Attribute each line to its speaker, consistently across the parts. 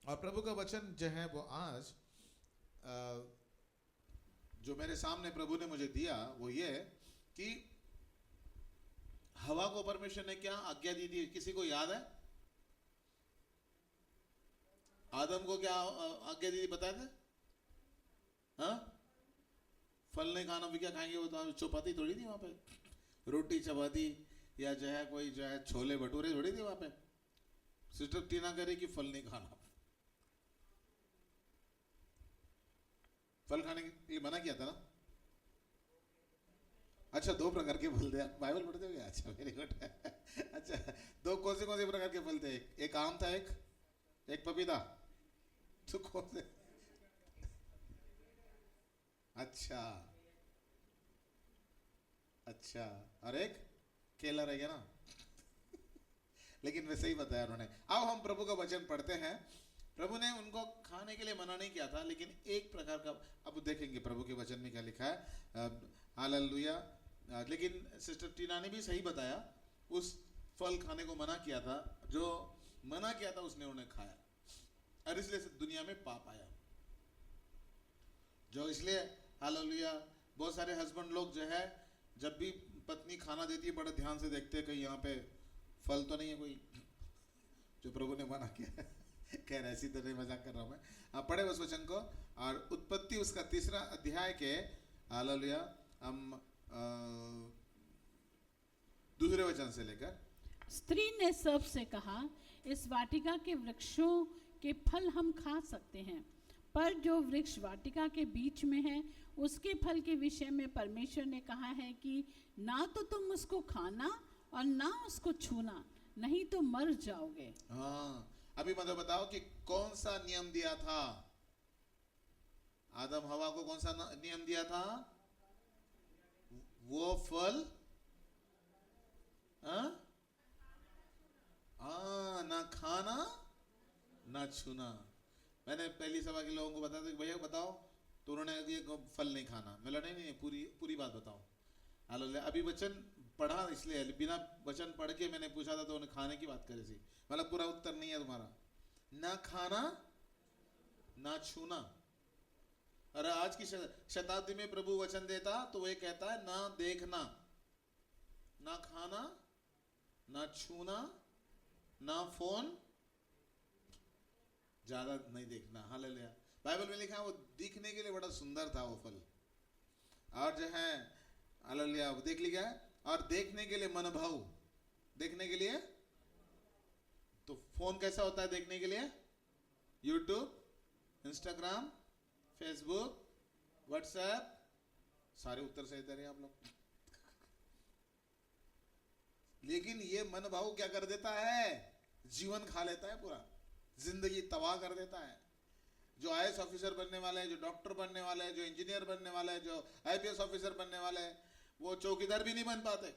Speaker 1: और प्रभु का वचन जो है वो आज जो मेरे सामने प्रभु ने मुझे दिया वो ये कि हवा को परमेश्वर ने क्या आज्ञा दी थी, किसी को याद है? आदम को क्या आज्ञा दी थी, बताए थे? हाँ, फल नहीं खाना, भी क्या खाएंगे? वो तो चौपाती थोड़ी थी वहां पे, रोटी चपाती या जो है कोई जो है छोले भटूरे थोड़ी थी वहां पे। सिस्टर टीना कह रही कि फल नहीं खाना, फल खाने के लिए मना किया था ना। अच्छा, दो प्रकार के फल थे, आप बाइबल पढ़ते हो क्या? अच्छा, वेरी गुड। अच्छा, दो कौन से प्रकार के फल थे? एक आम था, एक पपीता। तो कौन से? अच्छा, अच्छा, और एक केला रह गया ना। लेकिन वैसे ही बताया उन्होंने। अब हम प्रभु का वचन पढ़ते हैं। प्रभु ने उनको खाने के लिए मना नहीं किया था, लेकिन एक प्रकार का, अब देखेंगे प्रभु के वचन में क्या लिखा है। हालेलुया। लेकिन सिस्टर टीना ने भी सही बताया, उस फल खाने को मना किया था, जो मना किया था उसने उन्हें खाया, और इसलिए से दुनिया में पाप आया। जो इसलिए हालेलुया, बहुत सारे हस्बैंड लोग जो है जब भी पत्नी खाना देती है बड़े ध्यान से देखते हैं कहीं यहाँ पे फल तो नहीं है कोई, जो प्रभु ने मना किया है। खैर, ऐसी तो नहीं, मजाक कर रहा हूँ मैं। आप पढ़े उस वचन को, और उत्पत्ति उसका 3 अध्याय के, हालेलुया, हम दूसरे वचन से लेकर।
Speaker 2: स्त्री ने सर्प से कहा, इस वाटिका के वृक्षों के फल हम खा सकते हैं, पर जो वृक्ष वाटिका के बीच में है उसके फल के विषय में परमेश्वर ने कहा है कि ना तो तुम उसको खाना और ना उसको छूना, नहीं तो मर जाओगे।
Speaker 1: हाँ, अभी मतलब बताओ कि कौन सा नियम दिया था? आदम हवा को कौन सा नियम दिया था? वो फल, हाँ, ना खाना ना छूना। मैंने पहली सभा के लोगों को बताया था कि भैया बताओ, तो उन्होंने ये फल नहीं खाना। मैं बोला नहीं, पूरी पूरी बात बताओ। हालेलुया। अभी वचन पढ़ा, इसलिए बिना वचन पढ़ के मैंने पूछा था तो उन्हें खाने की बात करी थी। मतलब पूरा उत्तर नहीं है तुम्हारा, ना खाना ना छूना। और आज की शताब्दी में प्रभु वचन देता तो वह कहता है ना देखना, ना खाना ना छूना, ना फोन ज्यादा नहीं देखना। हालेलुया। बाइबल में लिखा है वो दिखने के लिए बड़ा सुंदर था वो फल, और जो है हालेलुया वो देख लिया, और देखने के लिए मन भाऊ। देखने के लिए तो फोन कैसा होता है देखने के लिए? यूट्यूब, इंस्टाग्राम, फेसबुक, व्हाट्सएप, सारे उत्तर सही दे रहे हैं आप लोग। लेकिन ये मन भाव क्या कर देता है? जीवन खा लेता है, पूरा जिंदगी तबाह कर देता है। जो आईएएस ऑफिसर बनने वाले हैं, जो डॉक्टर बनने वाले हैं, जो इंजीनियर बनने वाले हैं, जो आईपीएस ऑफिसर बनने वाले हैं, वो चौकीदार भी नहीं बन पाते।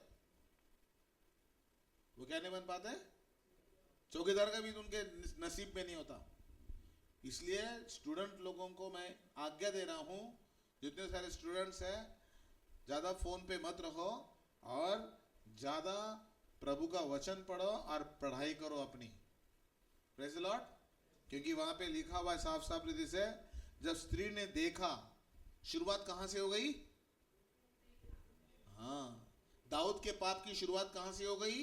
Speaker 1: वो क्या नहीं बन पाते? चौकीदार का भी उनके नसीब में नहीं होता। इसलिए स्टूडेंट लोगों को मैं आज्ञा दे रहा हूं, जितने सारे स्टूडेंट्स हैं, ज्यादा फोन पे मत रहो, और ज्यादा प्रभु का वचन पढ़ो और पढ़ाई करो अपनी। Praise the Lord. क्योंकि वहां पे लिखा हुआ है साफ साफ रीति से, जब स्त्री ने देखा, शुरुआत कहां से हो गई? हाँ, दाऊद के पाप की शुरुआत कहां से हो गई?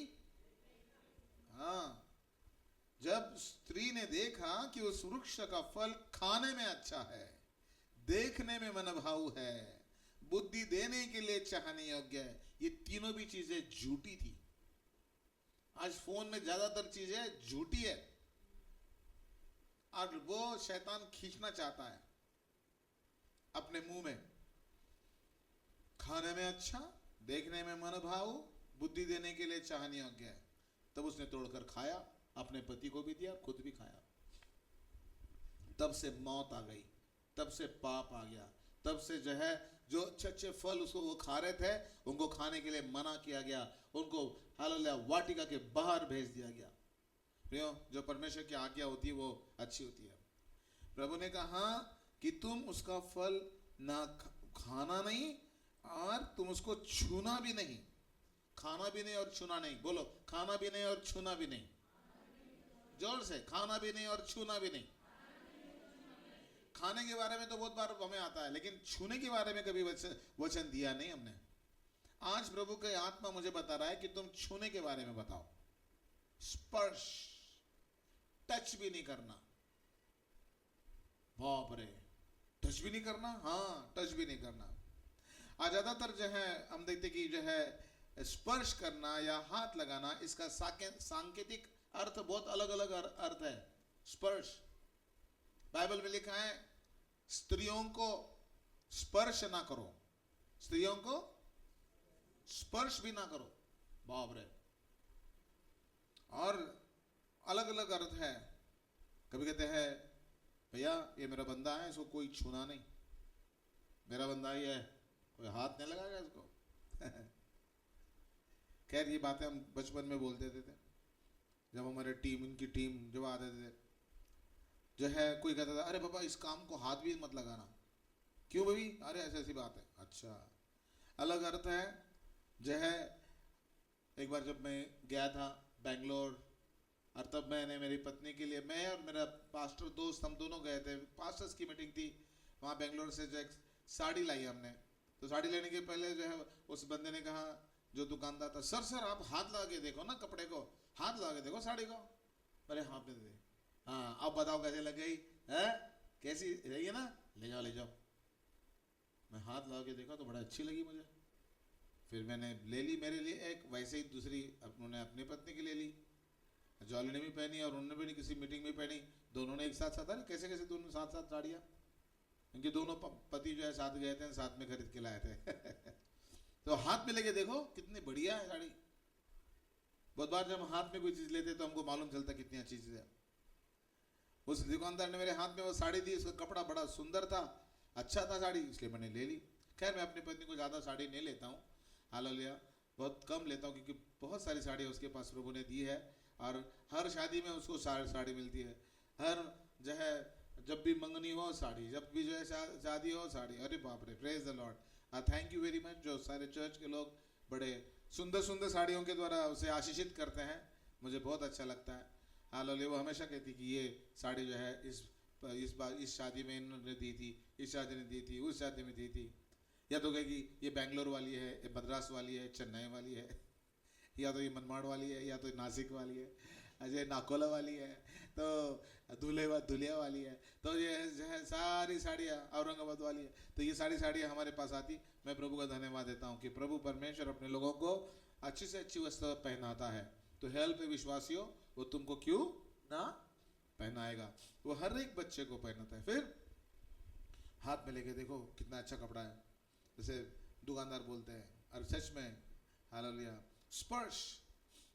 Speaker 1: हाँ, जब स्त्री ने देखा कि उस वृक्ष का फल खाने में अच्छा है, देखने में मनभाऊ है, बुद्धि देने के लिए चाहने योग्य है, ये तीनों भी चीजें झूठी थी। आज फोन में ज्यादातर चीजें झूठी है, और वो शैतान खींचना चाहता है अपने मुंह में। खाने में अच्छा, देखने में मनभाऊ, बुद्धि देने के लिए चाहने योग्य है। तब उसने तोड़कर खाया, अपने पति को भी दिया, खुद भी खाया। तब से मौत आ गई, तब से पाप आ गया, तब से जो है जो अच्छे अच्छे फल उसको वो खा रहे थे उनको खाने के लिए मना किया गया, उनको हालेलुया वाटिका के बाहर भेज दिया गया। प्रियो, जो परमेश्वर की आज्ञा होती है वो अच्छी होती है। प्रभु ने कहा कि तुम उसका फल ना खाना नहीं, और तुम उसको छूना भी नहीं। खाना भी नहीं और छूना नहीं। बोलो, खाना भी नहीं और छूना भी नहीं। जोर से, खाना भी नहीं और छूना भी नहीं। खाने के बारे में तो बहुत बार हमें आता है, लेकिन छूने के बारे में कभी वचन दिया नहीं हमने। आज प्रभु का आत्मा मुझे बता रहा है कि तुम छूने के बारे में बताओ, स्पर्श, टच भी नहीं करना। बाप रे, टच भी नहीं करना। हाँ, टच भी नहीं करना। आज ज्यादातर जो है हम देखते कि जो है स्पर्श करना या हाथ लगाना, इसका सांकेतिक अर्थ बहुत अलग अलग अर्थ है। स्पर्श, बाइबल में लिखा है स्त्रियों को स्पर्श ना करो, स्त्रियों को स्पर्श भी ना करो। बाप रे, और अलग अलग अर्थ है। कभी कहते हैं भैया ये मेरा बंदा है, इसको कोई छूना नहीं, मेरा बंदा ही है, कोई हाथ नहीं लगाएगा इसको। खैर ये बातें हम बचपन में बोलते थे जब हमारे इनकी टीम जब आते थे, जो है कोई कहता था अरे बाबा इस काम को हाथ भी मत लगाना। क्यों भाई? अरे ऐसी ऐसी बात है। अच्छा, अलग अर्थ है। जो है एक बार जब मैं गया था बेंगलोर, और तब मैंने मेरी पत्नी के लिए, मैं और मेरा पास्टर दोस्त, हम दोनों गए थे, पास्टर्स की मीटिंग थी वहाँ बेंगलोर से। जो एक साड़ी लाई हमने, तो साड़ी लेने के पहले जो है उस बंदे ने कहा, जो दुकानदार था, सर आप हाथ लगा के देखो ना, कपड़े को हाथ लगा के देखो, साड़ी को। अरे हाथ में दे, हाँ अब बताओ कैसे लग गई है, कैसी रही है ना, ले जाओ ले जाओ। मैं हाथ लगा के देखा तो बड़ा अच्छी लगी मुझे, फिर मैंने ले ली मेरे लिए एक, वैसे ही दूसरी उन्होंने अपनी पत्नी की ले ली। जॉली ने भी पहनी और उन्होंने भी किसी मीटिंग में पहनी, दोनों ने एक साथ साथ, अरे कैसे कैसे दोनों साथ साथ साड़ियाँ, इनके दोनों पति जो है साथ गए थे, साथ में खरीद के लाए थे। तो हाथ में लेके देखो कितनी बढ़िया है साड़ी। बहुत बार जब हम हाथ में कोई चीज लेते तो हमको मालूम चलता कितनी अच्छी चीज है। उस दुकानदार ने मेरे हाथ में वो साड़ी दी, उसका कपड़ा बड़ा सुंदर था, अच्छा था साड़ी, इसलिए मैंने ले ली। खैर मैं अपनी पत्नी को ज्यादा साड़ी नहीं लेता हूँ, हालेलुया, बहुत कम लेता हूँ, क्योंकि बहुत सारी साड़ी उसके पास प्रभु ने दी है, और हर शादी में उसको साड़ी मिलती है। हर जो है जब भी मंगनी हो साड़ी, जब भी जो है शादी हो साड़ी। अरे बाप रे, praise the Lord, thank you very much. जो सारे चर्च के लोग बड़े सुंदर सुंदर साड़ियों के द्वारा उसे आशीषित करते हैं, मुझे बहुत अच्छा लगता है। हालेलुया, वो हमेशा कहती कि ये साड़ी जो है इस शादी में इन्होंने दी थी, इस शादी में दी थी, उस शादी में दी थी। या तो कहेगी ये बेंगलोर वाली है, ये मद्रास वाली है, चेन्नई वाली है, या तो ये मनमाड़ वाली है, या तो नासिक वाली है, अजय नाकोला वाली है, तो धुलिया वाली है, तो ये जो है सारी साड़ियाँ औरंगाबाद वाली है। तो ये सारी साड़ियाँ हमारे पास आती। मैं प्रभु का धन्यवाद देता हूँ कि प्रभु परमेश्वर अपने लोगों को अच्छी से अच्छी वस्त्र पहनाता है। तो हेल्प विश्वासियों, वो तुमको क्यों ना पहनाएगा, वो हर एक बच्चे को पहनाता है। फिर हाथ में लेके देखो कितना अच्छा कपड़ा है, जैसे दुकानदार बोलते हैं, और सच में हालेलुया। स्पर्श,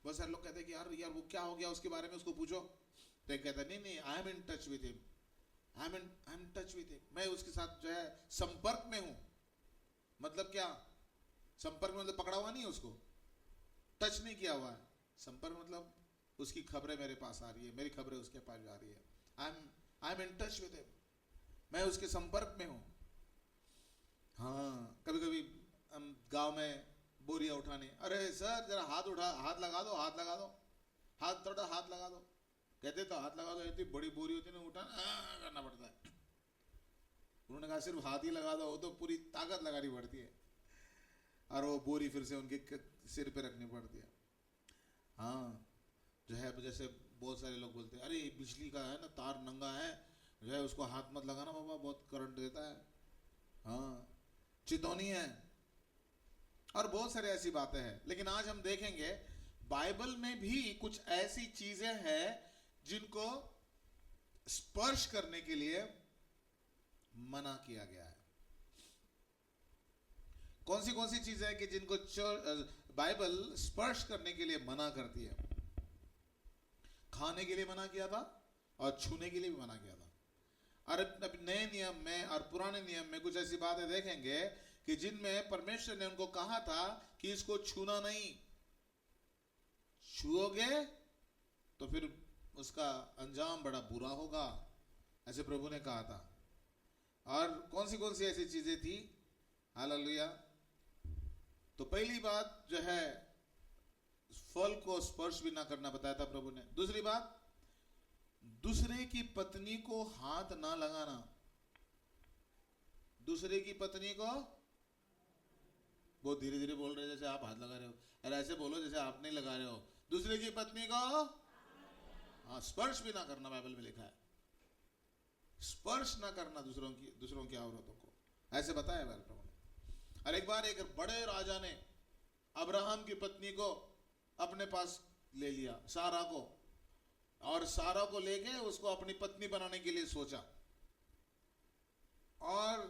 Speaker 1: बहुत सारे लोग कहते हैं कि यार वो क्या हो गया उसके बारे में उसको पूछो, तो कहता है नहीं I am in touch with him, I am touch with him, मैं उसके साथ जो है संपर्क में हूं। मतलब क्या संपर्क में? मतलब पकड़ा हुआ नहीं है उसको, टच नहीं किया हुआ है। संपर्क मतलब उसकी खबरें मेरे पास आ रही है, मेरी खबरें उसके पास जा रही है। I am in touch with him, मैं उसके संपर्क में हूं। हाँ, कभी कभी हम गांव में बोरियां उठाने, अरे सर जरा हाथ लगा दो, हाथ लगा दो, थोड़ा हाथ लगा दो। कहते तो हाथ लगा दो, इतनी बड़ी बोरी होती है ना, उठाना करना पड़ता है। उन्होंने कहा सिर्फ हाथ ही लगा दो, वो तो पूरी ताकत लगानी पड़ती है, और वो बोरी फिर से उनके सिर पे रखनी पड़ती है। हाँ, जो है जैसे बहुत सारे लोग बोलते हैं अरे बिजली का है ना तार नंगा है, जो है उसको हाथ मत लगाना बाबा, बहुत करंट देता है। हाँ, चेतावनी है, और बहुत सारी ऐसी बातें हैं। लेकिन आज हम देखेंगे बाइबल में भी कुछ ऐसी चीजें हैं जिनको स्पर्श करने के लिए मना किया गया है। कौन सी चीजें हैं कि जिनको बाइबल स्पर्श करने के लिए मना करती है? खाने के लिए मना किया था और छूने के लिए भी मना किया था। और नए नियम में और पुराने नियम में कुछ ऐसी बातें देखेंगे कि जिनमें परमेश्वर ने उनको कहा था कि इसको छूना नहीं, छूओगे तो फिर उसका अंजाम बड़ा बुरा होगा, ऐसे प्रभु ने कहा था। और कौन सी ऐसी चीजें थी? हालेलुया। तो पहली बात जो है फल को स्पर्श भी ना करना बताया था प्रभु ने। दूसरी बात, दूसरे की पत्नी को हाथ ना लगाना। दूसरे की पत्नी को, बहुत धीरे धीरे बोल रहे जैसे आप हाथ लगा रहे हो, अरे ऐसे बोलो जैसे आप नहीं लगा रहे हो। दूसरे की पत्नी को हाँ स्पर्श भी ना करना, बाइबल में लिखा है स्पर्श ना करना दूसरों की औरतों को, ऐसे बताया बाइबल प्रभु ने। और एक बार एक बड़े राजा ने अब्राहम की पत्नी को अपने पास ले लिया, सारा को, और सारा को लेके उसको अपनी पत्नी बनाने के लिए सोचा। और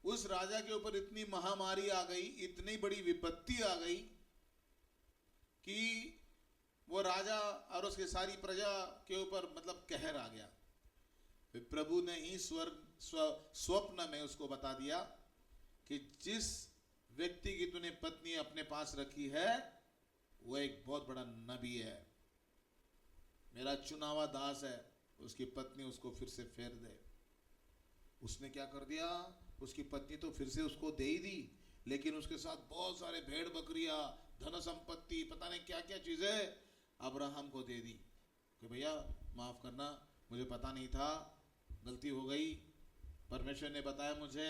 Speaker 1: उस राजा के ऊपर इतनी महामारी आ गई, इतनी बड़ी विपत्ति आ गई कि वो राजा और उसकी सारी प्रजा के ऊपर मतलब कहर आ गया। फिर प्रभु ने ही स्वप्न में उसको बता दिया कि जिस व्यक्ति की तूने पत्नी अपने पास रखी है वो एक बहुत बड़ा नबी है, मेरा चुनावा दास है, उसकी पत्नी उसको फिर से फेर दे। उसने क्या कर दिया, उसकी पत्नी तो फिर से उसको दे ही दी, लेकिन उसके साथ बहुत सारे भेड़ बकरियां, धन संपत्ति, पता नहीं क्या क्या चीजें अब्राहम को दे दी कि भैया माफ करना, मुझे पता नहीं था, गलती हो गई, परमेश्वर ने बताया मुझे,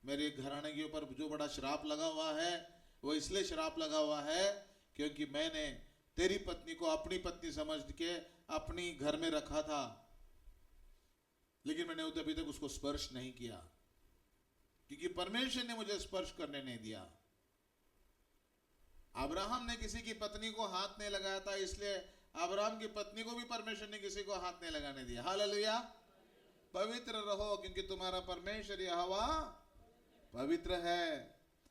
Speaker 1: मेरे घराने के ऊपर जो बड़ा श्राप लगा हुआ है वो इसलिए श्राप लगा हुआ है क्योंकि मैंने तेरी पत्नी को अपनी पत्नी समझ के अपनी घर में रखा था, लेकिन मैंने अभी तक उसको स्पर्श नहीं किया क्योंकि परमेश्वर ने मुझे स्पर्श करने नहीं दिया। अब्राहम ने किसी की पत्नी को हाथ नहीं लगाया था, इसलिए अब्राहम की पत्नी को भी परमेश्वर ने किसी को हाथ नहीं लगाने दिया। हालेलुया। पवित्र रहो क्योंकि तुम्हारा परमेश्वर यहोवा पवित्र है।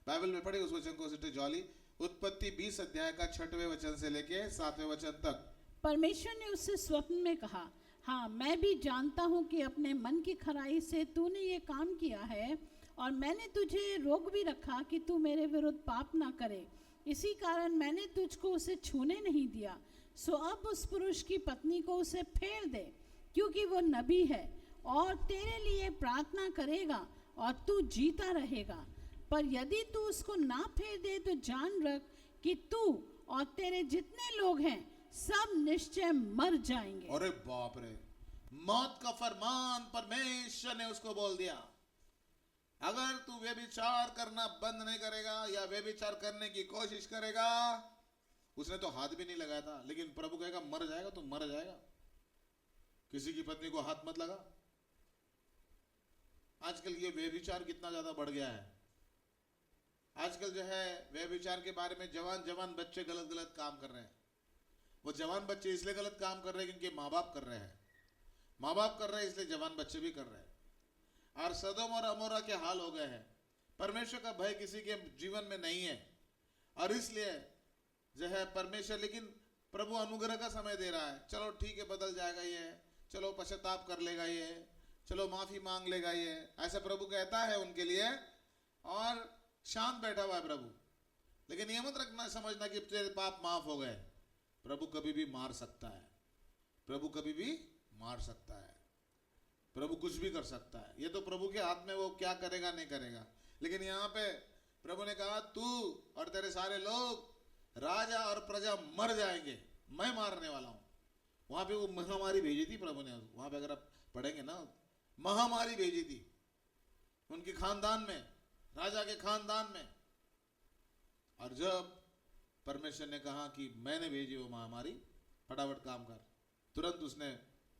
Speaker 1: बाइबल में पढ़े उस वचन को सिस्टर जॉली, उत्पत्ति 20 अध्याय का 6वें वचन से लेके 7वें वचन तक।
Speaker 2: परमेश्वर ने उससे स्वप्न में कहा, हाँ मैं भी जानता हूँ कि अपने मन की खराई से तूने ये काम किया है, और मैंने तुझे रोक भी रखा कि तू मेरे विरुद्ध पाप ना करे, इसी कारण मैंने तुझको उसे छूने नहीं दिया। सो अब उस पुरुष की पत्नी को उसे फेर दे, क्योंकि वो नबी है और तेरे लिए प्रार्थना करेगा और तू जीता रहेगा। पर यदि तू उसको ना फेर दे तो जान रख कि तू और तेरे जितने लोग हैं सब निश्चय मर जाएंगे।
Speaker 1: अरे बाप रे, मौत का फरमान परमेश्वर ने उसको बोल दिया। अगर तू व्यभिचार करना बंद नहीं करेगा या व्यभिचार करने की कोशिश करेगा, उसने तो हाथ भी नहीं लगाया था, लेकिन प्रभु कहेगा मर जाएगा तो मर जाएगा। किसी की पत्नी को हाथ मत लगा। आजकल ये व्यभिचार कितना ज्यादा बढ़ गया है। आजकल जो है व्यभिचार के बारे में जवान जवान बच्चे गलत गलत काम कर रहे हैं। वो जवान बच्चे इसलिए गलत काम कर रहे हैं क्योंकि माँ बाप कर रहे हैं, माँ बाप कर रहे हैं इसलिए जवान बच्चे भी कर रहे हैं। और सदोम और अमोरा के हाल हो गए हैं। परमेश्वर का भय किसी के जीवन में नहीं है, और इसलिए जो है परमेश्वर, लेकिन प्रभु अनुग्रह का समय दे रहा है। चलो ठीक है, बदल जाएगा ये, चलो पश्चाताप कर लेगा ये, चलो माफी मांग लेगा ये, ऐसा प्रभु कहता है उनके लिए, और शांत बैठा हुआ है प्रभु। लेकिन ये मत रखना समझना कि तेरे पाप माफ हो गए। प्रभु कभी भी मार सकता है, प्रभु कभी भी मार सकता है, प्रभु कुछ भी कर सकता है। ये तो प्रभु के हाथ में, वो क्या करेगा नहीं करेगा। लेकिन यहाँ पे प्रभु ने कहा तू और तेरे सारे लोग, राजा और प्रजा मर जाएंगे, मैं मारने वाला हूं। वहां पे वो महामारी भेजी थी प्रभु ने, वहां पे अगर आप पढ़ेंगे ना, महामारी भेजी थी उनके खानदान में, राजा के खानदान में। और जब परमेश्वर ने कहा कि मैंने भेजी वो महामारी, फटाफट काम कर, तुरंत उसने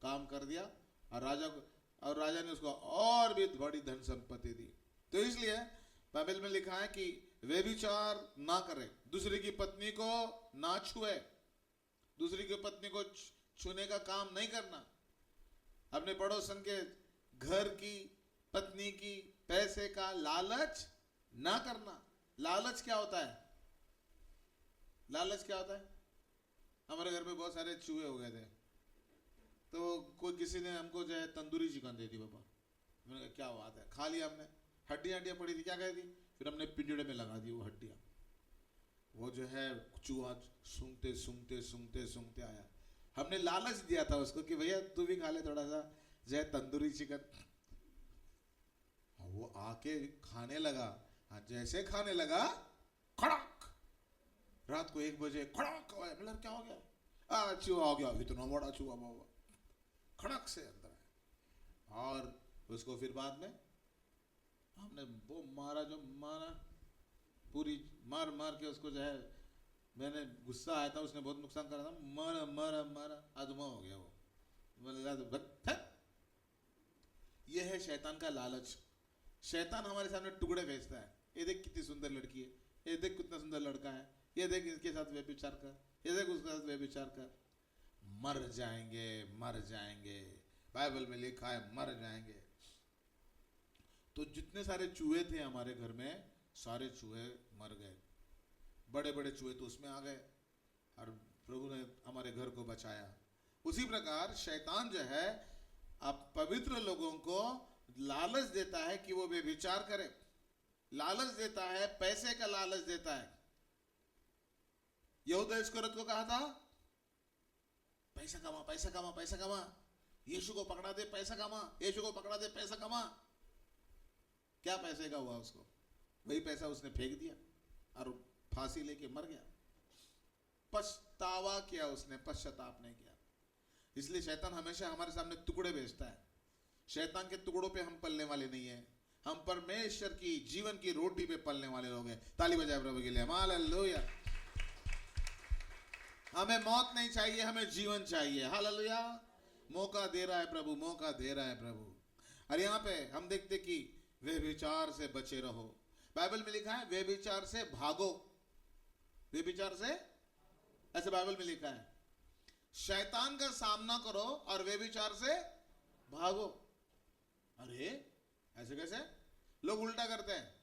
Speaker 1: काम कर दिया, और राजा ने उसको और भी बड़ी धन संपत्ति दी। तो इसलिए बाइबल में लिखा है कि व्यभिचार ना करे, दूसरे की पत्नी को ना छुए, दूसरी की पत्नी को छूने का काम नहीं करना, अपने पड़ोसन के घर की, पत्नी की, पैसे का लालच ना करना। लालच क्या होता है? लालच क्या होता है? हमारे घर में बहुत सारे चूहे हो गए थे, तो कोई किसी ने हमको जो है तंदूरी चिकन दे दी पापा। मैंने कहा क्या बात है, खा लिया हमने। हड्डियां पड़ी थी, क्या कही थी, फिर हमने पिंजड़े में लगा दी वो हड्डियां। वो जो है चूहा सूंघते सूंघते सूंघते सूंघते आया। हमने लालच दिया था उसको कि भैया तू भी खा ले थोड़ा सा जो है तंदूरी चिकन। वो आके खाने लगा। जैसे खाने लगा, खड़क, रात को 1 बजे खड़क, मतलब क्या हो गया? चूहा हो गया, इतना बड़ा चूहा बाबा, खड़क से अंदर है। और उसको फिर बाद में हमने वो मारा, जो मारा पूरी मार मार के उसको जो है, मैंने गुस्सा आया था, उसने बहुत नुकसान करा था, मारा मारा मारा, अधमा हो गया वो। यह है शैतान का लालच। शैतान हमारे सामने टुकड़े भेजता है, ये देख कितनी सुंदर लड़की है, ये देख कितना सुंदर लड़का है, ये देख इसके साथ व्यभिचार कर, ये देख उसके साथ व्यभिचार कर। मर जाएंगे, मर जाएंगे, बाइबल में लिखा है मर जाएंगे। तो जितने सारे चूहे थे हमारे घर में, सारे चूहे मर गए, बड़े बड़े चूहे तो उसमें आ गए, और प्रभु ने हमारे घर को बचाया। उसी प्रकार शैतान जो है अब पवित्र लोगों को लालच देता है कि वो व्यभिचार करे, लालच देता है, पैसे का लालच देता है। यहूदा इस्करियोत को कहा था पैसा कमा, पैसा कमा, पैसा कमा, यीशु को पकड़ा दे, पैसा कमा, यीशु को पकड़ा दे, पैसा कमा। क्या पैसे का हुआ उसको? वही पैसा उसने फेंक दिया और फांसी लेके मर गया। पछतावा किया उसने, पश्चाताप नहीं किया। इसलिए शैतान हमेशा हमारे सामने टुकड़े भेजता है। शैतान के टुकड़ों पे हम पलने वाले नहीं है, हम परमेश्वर की जीवन की रोटी पे पलने वाले लोग हैं। ताली बजाए प्रभु के लिए, हालेलुया। हमें मौत नहीं चाहिए, हमें जीवन चाहिए। हालेलुया। मौका दे रहा है प्रभु, मौका दे रहा है प्रभु। और यहाँ पे हम देखते कि व्यभिचार से बचे रहो। बाइबल में लिखा है व्यभिचार से भागो, व्यभिचार से, ऐसे बाइबल में लिखा है। शैतान का सामना करो और व्यभिचार से भागो। अरे ऐसे कैसे? लोग उल्टा करते हैं,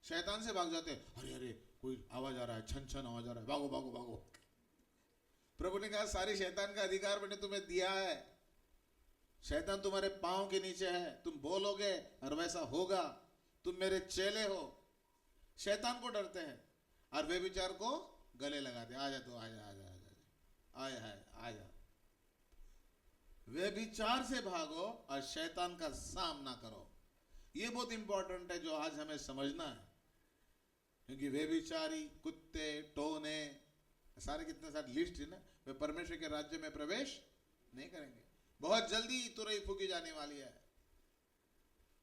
Speaker 1: शैतान से भाग जाते हैं। अरे अरे कोई आवाज आ रहा है, छन छन आवाज आ रहा है, भागो भागो भागो। प्रभु ने कहा सारी शैतान का अधिकार मैंने तुम्हें दिया है। शैतान तुम्हारे पांव के नीचे है, तुम बोलोगे और वैसा होगा, तुम मेरे चेले हो। शैतान को डरते हैं और व्यभिचार को गले लगाते। आजा तो आजा आजा आजा आया है, आजा। व्यभिचार से भागो और शैतान का सामना करो। ये बहुत इंपॉर्टेंट है जो आज हमें समझना है, क्योंकि व्यभिचारी, कुत्ते, टोने, सारे कितने सारे लिस्ट है ना, वे परमेश्वर के राज्य में प्रवेश नहीं करेंगे। बहुत जल्दी तुरई फूकी जाने वाली है।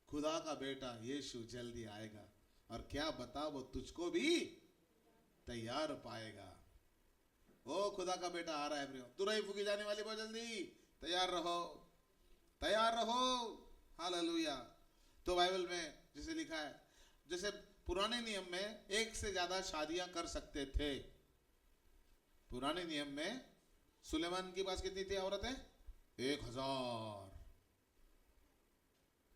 Speaker 1: खुदा का बेटा यीशु जल्दी आएगा और क्या बता, वो तुझको भी तैयार पाएगा। ओ खुदा का बेटा आ रहा है प्रियो, तुरई फूकी जाने वाली बहुत जल्दी, तैयार रहो, तैयार रहो। हालेलुया। तो बाइबल में जैसे लिखा है, जैसे पुराने नियम में एक से ज्यादा शादियां कर सकते थे। पुराने नियम में सुलेमान के पास कितनी थी औरतें? 1000।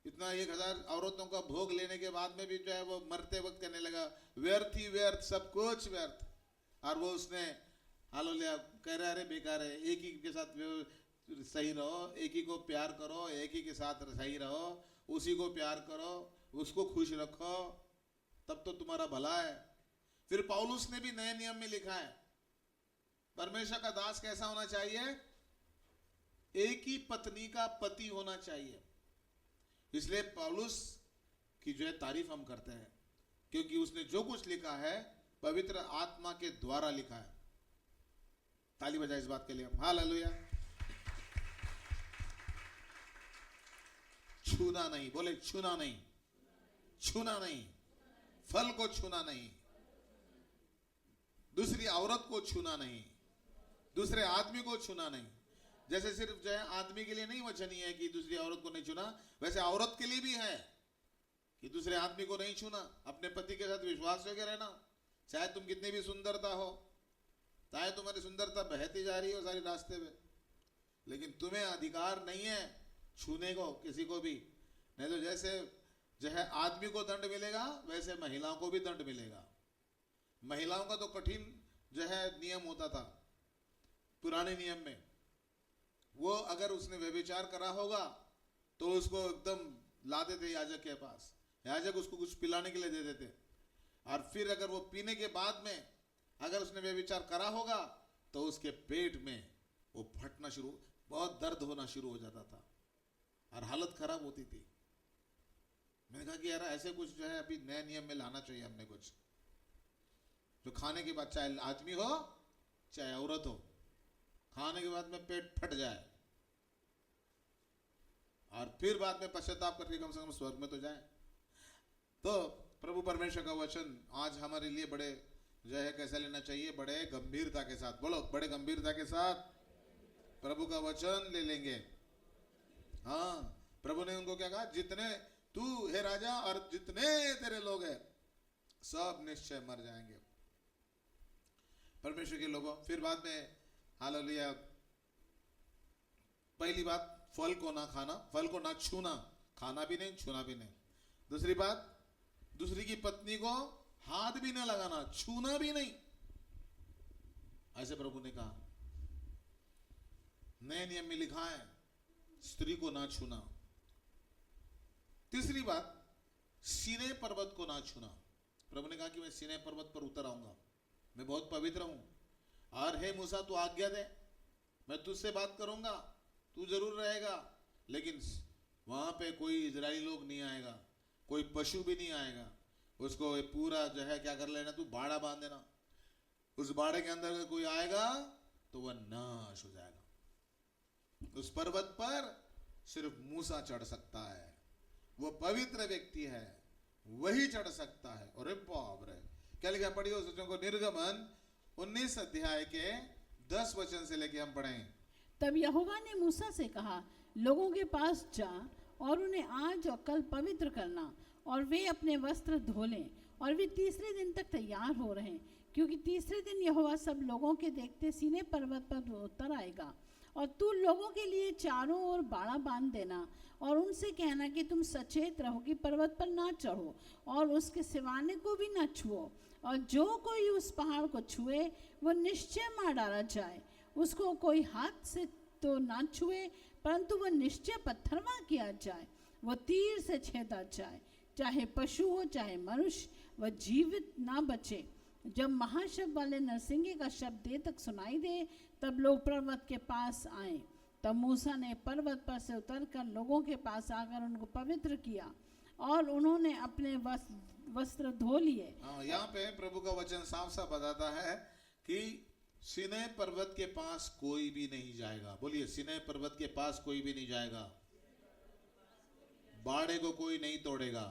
Speaker 1: इतना 1000 औरतों का भोग लेने के बाद में भी जो है वो मरते वक्त कहने लगा व्यर्थ ही व्यर्थ, सब कुछ व्यर्थ। और वो उसने हालेलुया कह रहा है, अरे बेकार है, एक ही के साथ सही रहो, एक ही को प्यार करो, एक ही के साथ सही रहो, उसी को प्यार करो, उसको खुश रखो, तब तो तुम्हारा भला है। फिर पौलुस ने भी नए नियम में लिखा है परमेश्वर का दास कैसा होना चाहिए? एक ही पत्नी का पति होना चाहिए। इसलिए पौलुस की जो है तारीफ हम करते हैं, क्योंकि उसने जो कुछ लिखा है पवित्र आत्मा के द्वारा लिखा है। ताली बजाए इस बात के लिए, हालेलुया। छूना नहीं, बोले छूना नहीं, छूना नहीं, फल को छूना नहीं, दूसरी औरत को छूना नहीं, दूसरे आदमी को छूना नहीं। जैसे सिर्फ जो है आदमी के लिए नहीं वचन है कि दूसरी औरत को नहीं छूना, वैसे औरत के लिए भी है कि दूसरे आदमी को नहीं छूना। अपने पति के साथ विश्वास करके रहना, चाहे तुम कितनी भी सुंदरता हो, चाहे तुम्हारी सुंदरता बहती जा रही हो सारी रास्ते में, लेकिन तुम्हें अधिकार नहीं है छूने को किसी को भी। नहीं तो जैसे जो है आदमी को दंड मिलेगा, वैसे महिलाओं को भी दंड मिलेगा। महिलाओं का तो कठिन जो है नियम होता था पुराने नियम में। वो अगर उसने व्यभिचार करा होगा तो उसको एकदम ला देते याजक के पास, याजक उसको कुछ पिलाने के लिए दे देते, और फिर अगर वो पीने के बाद में अगर उसने व्यभिचार करा होगा तो उसके पेट में वो फटना शुरू, बहुत दर्द होना शुरू हो जाता था और हालत खराब होती थी। मैंने कहा कि यार ऐसे कुछ जो है अभी नए नियम में लाना चाहिए हमने कुछ, जो खाने के बाद चाहे आदमी हो चाहे औरत हो, खाने के बाद में पेट फट जाए और फिर बाद में पश्चाताप करके कम से कम स्वर्ग में तो जाए। तो प्रभु परमेश्वर का वचन आज हमारे लिए बड़े जो है कैसा लेना चाहिए, बड़े गंभीरता के साथ, बोलो बड़े गंभीरता के साथ प्रभु का वचन ले लेंगे। हाँ, प्रभु ने उनको क्या कहा, जितने तू है राजा और जितने तेरे लोग हैं सब निश्चय मर जाएंगे। परमेश्वर के लोगों, फिर बाद में हालेलुया, पहली बात फल को ना खाना, फल को ना छूना, खाना भी नहीं छूना भी नहीं। दूसरी बात, दूसरी की पत्नी को हाथ भी ना लगाना, छूना भी नहीं, ऐसे प्रभु ने कहा। नए नियम में लिखा है स्त्री को ना छूना। तीसरी बात, सीने पर्वत को ना छूना। प्रभु ने कहा कि मैं सीने पर्वत पर उतर आऊंगा, मैं बहुत पवित्र हूं, और हे मूसा तू आज्ञा दे, मैं तुझसे बात करूंगा, तू जरूर रहेगा, लेकिन वहां पे कोई इजरायली लोग नहीं आएगा, कोई पशु भी नहीं आएगा, उसको पूरा जो है क्या कर लेना, तू बाड़ा बांध देना, उस बाड़े के अंदर अगर कोई आएगा तो वह नाश हो जाएगा। उस पर्वत पर सिर्फ मूसा चढ़ सकता है, वो पवित्र व्यक्ति है, वही चढ़ सकता है। और बाप रे, क्या लिखा पढ़िए उस वचन को, निर्गमन 19 अध्याय के 10 वचन से लेके हम पढ़ें।
Speaker 2: तब यहोवा ने मूसा से कहा, लोगों के पास जा और उन्हें आज और कल पवित्र करना, और वे अपने वस्त्र धो लें, और वे तीसरे दिन तक तैयार हो रहें, क्योंकि तीसरे दिन यहोवा सब लोगों के देखते सीने पर्वत पर उतर आएगा। और तू लोगों के लिए चारों ओर बाड़ा बांध देना, और उनसे कहना कि तुम सचेत रहो कि पर्वत पर ना चढ़ो और उसके सिवाने को भी ना छुओ, और जो कोई उस पहाड़ को छुए वो निश्चय मार डाला जाए। उसको कोई हाथ से तो ना छुए, परंतु वह निश्चय पत्थरवा किया जाए, वह तीर से छेदा जाए, चाहे पशु हो चाहे मनुष्य, वह जीवित ना बचे। जब महाशब्द वाले नरसिंगे का शब्द देर तक सुनाई दे, तब लोग पर्वत के पास आए। तब मूसा ने पर्वत पर से उतरकर लोगों के पास आकर उनको पवित्र किया, और उन्होंने अपने वस्त्र धो लिए।
Speaker 1: यहाँ पे प्रभु का वचन साफ साफ बताता है कि सीनै पर्वत के पास कोई भी नहीं जाएगा। बोलिए, सीनै पर्वत के पास कोई भी नहीं जाएगा, बाड़े को कोई नहीं तोड़ेगा,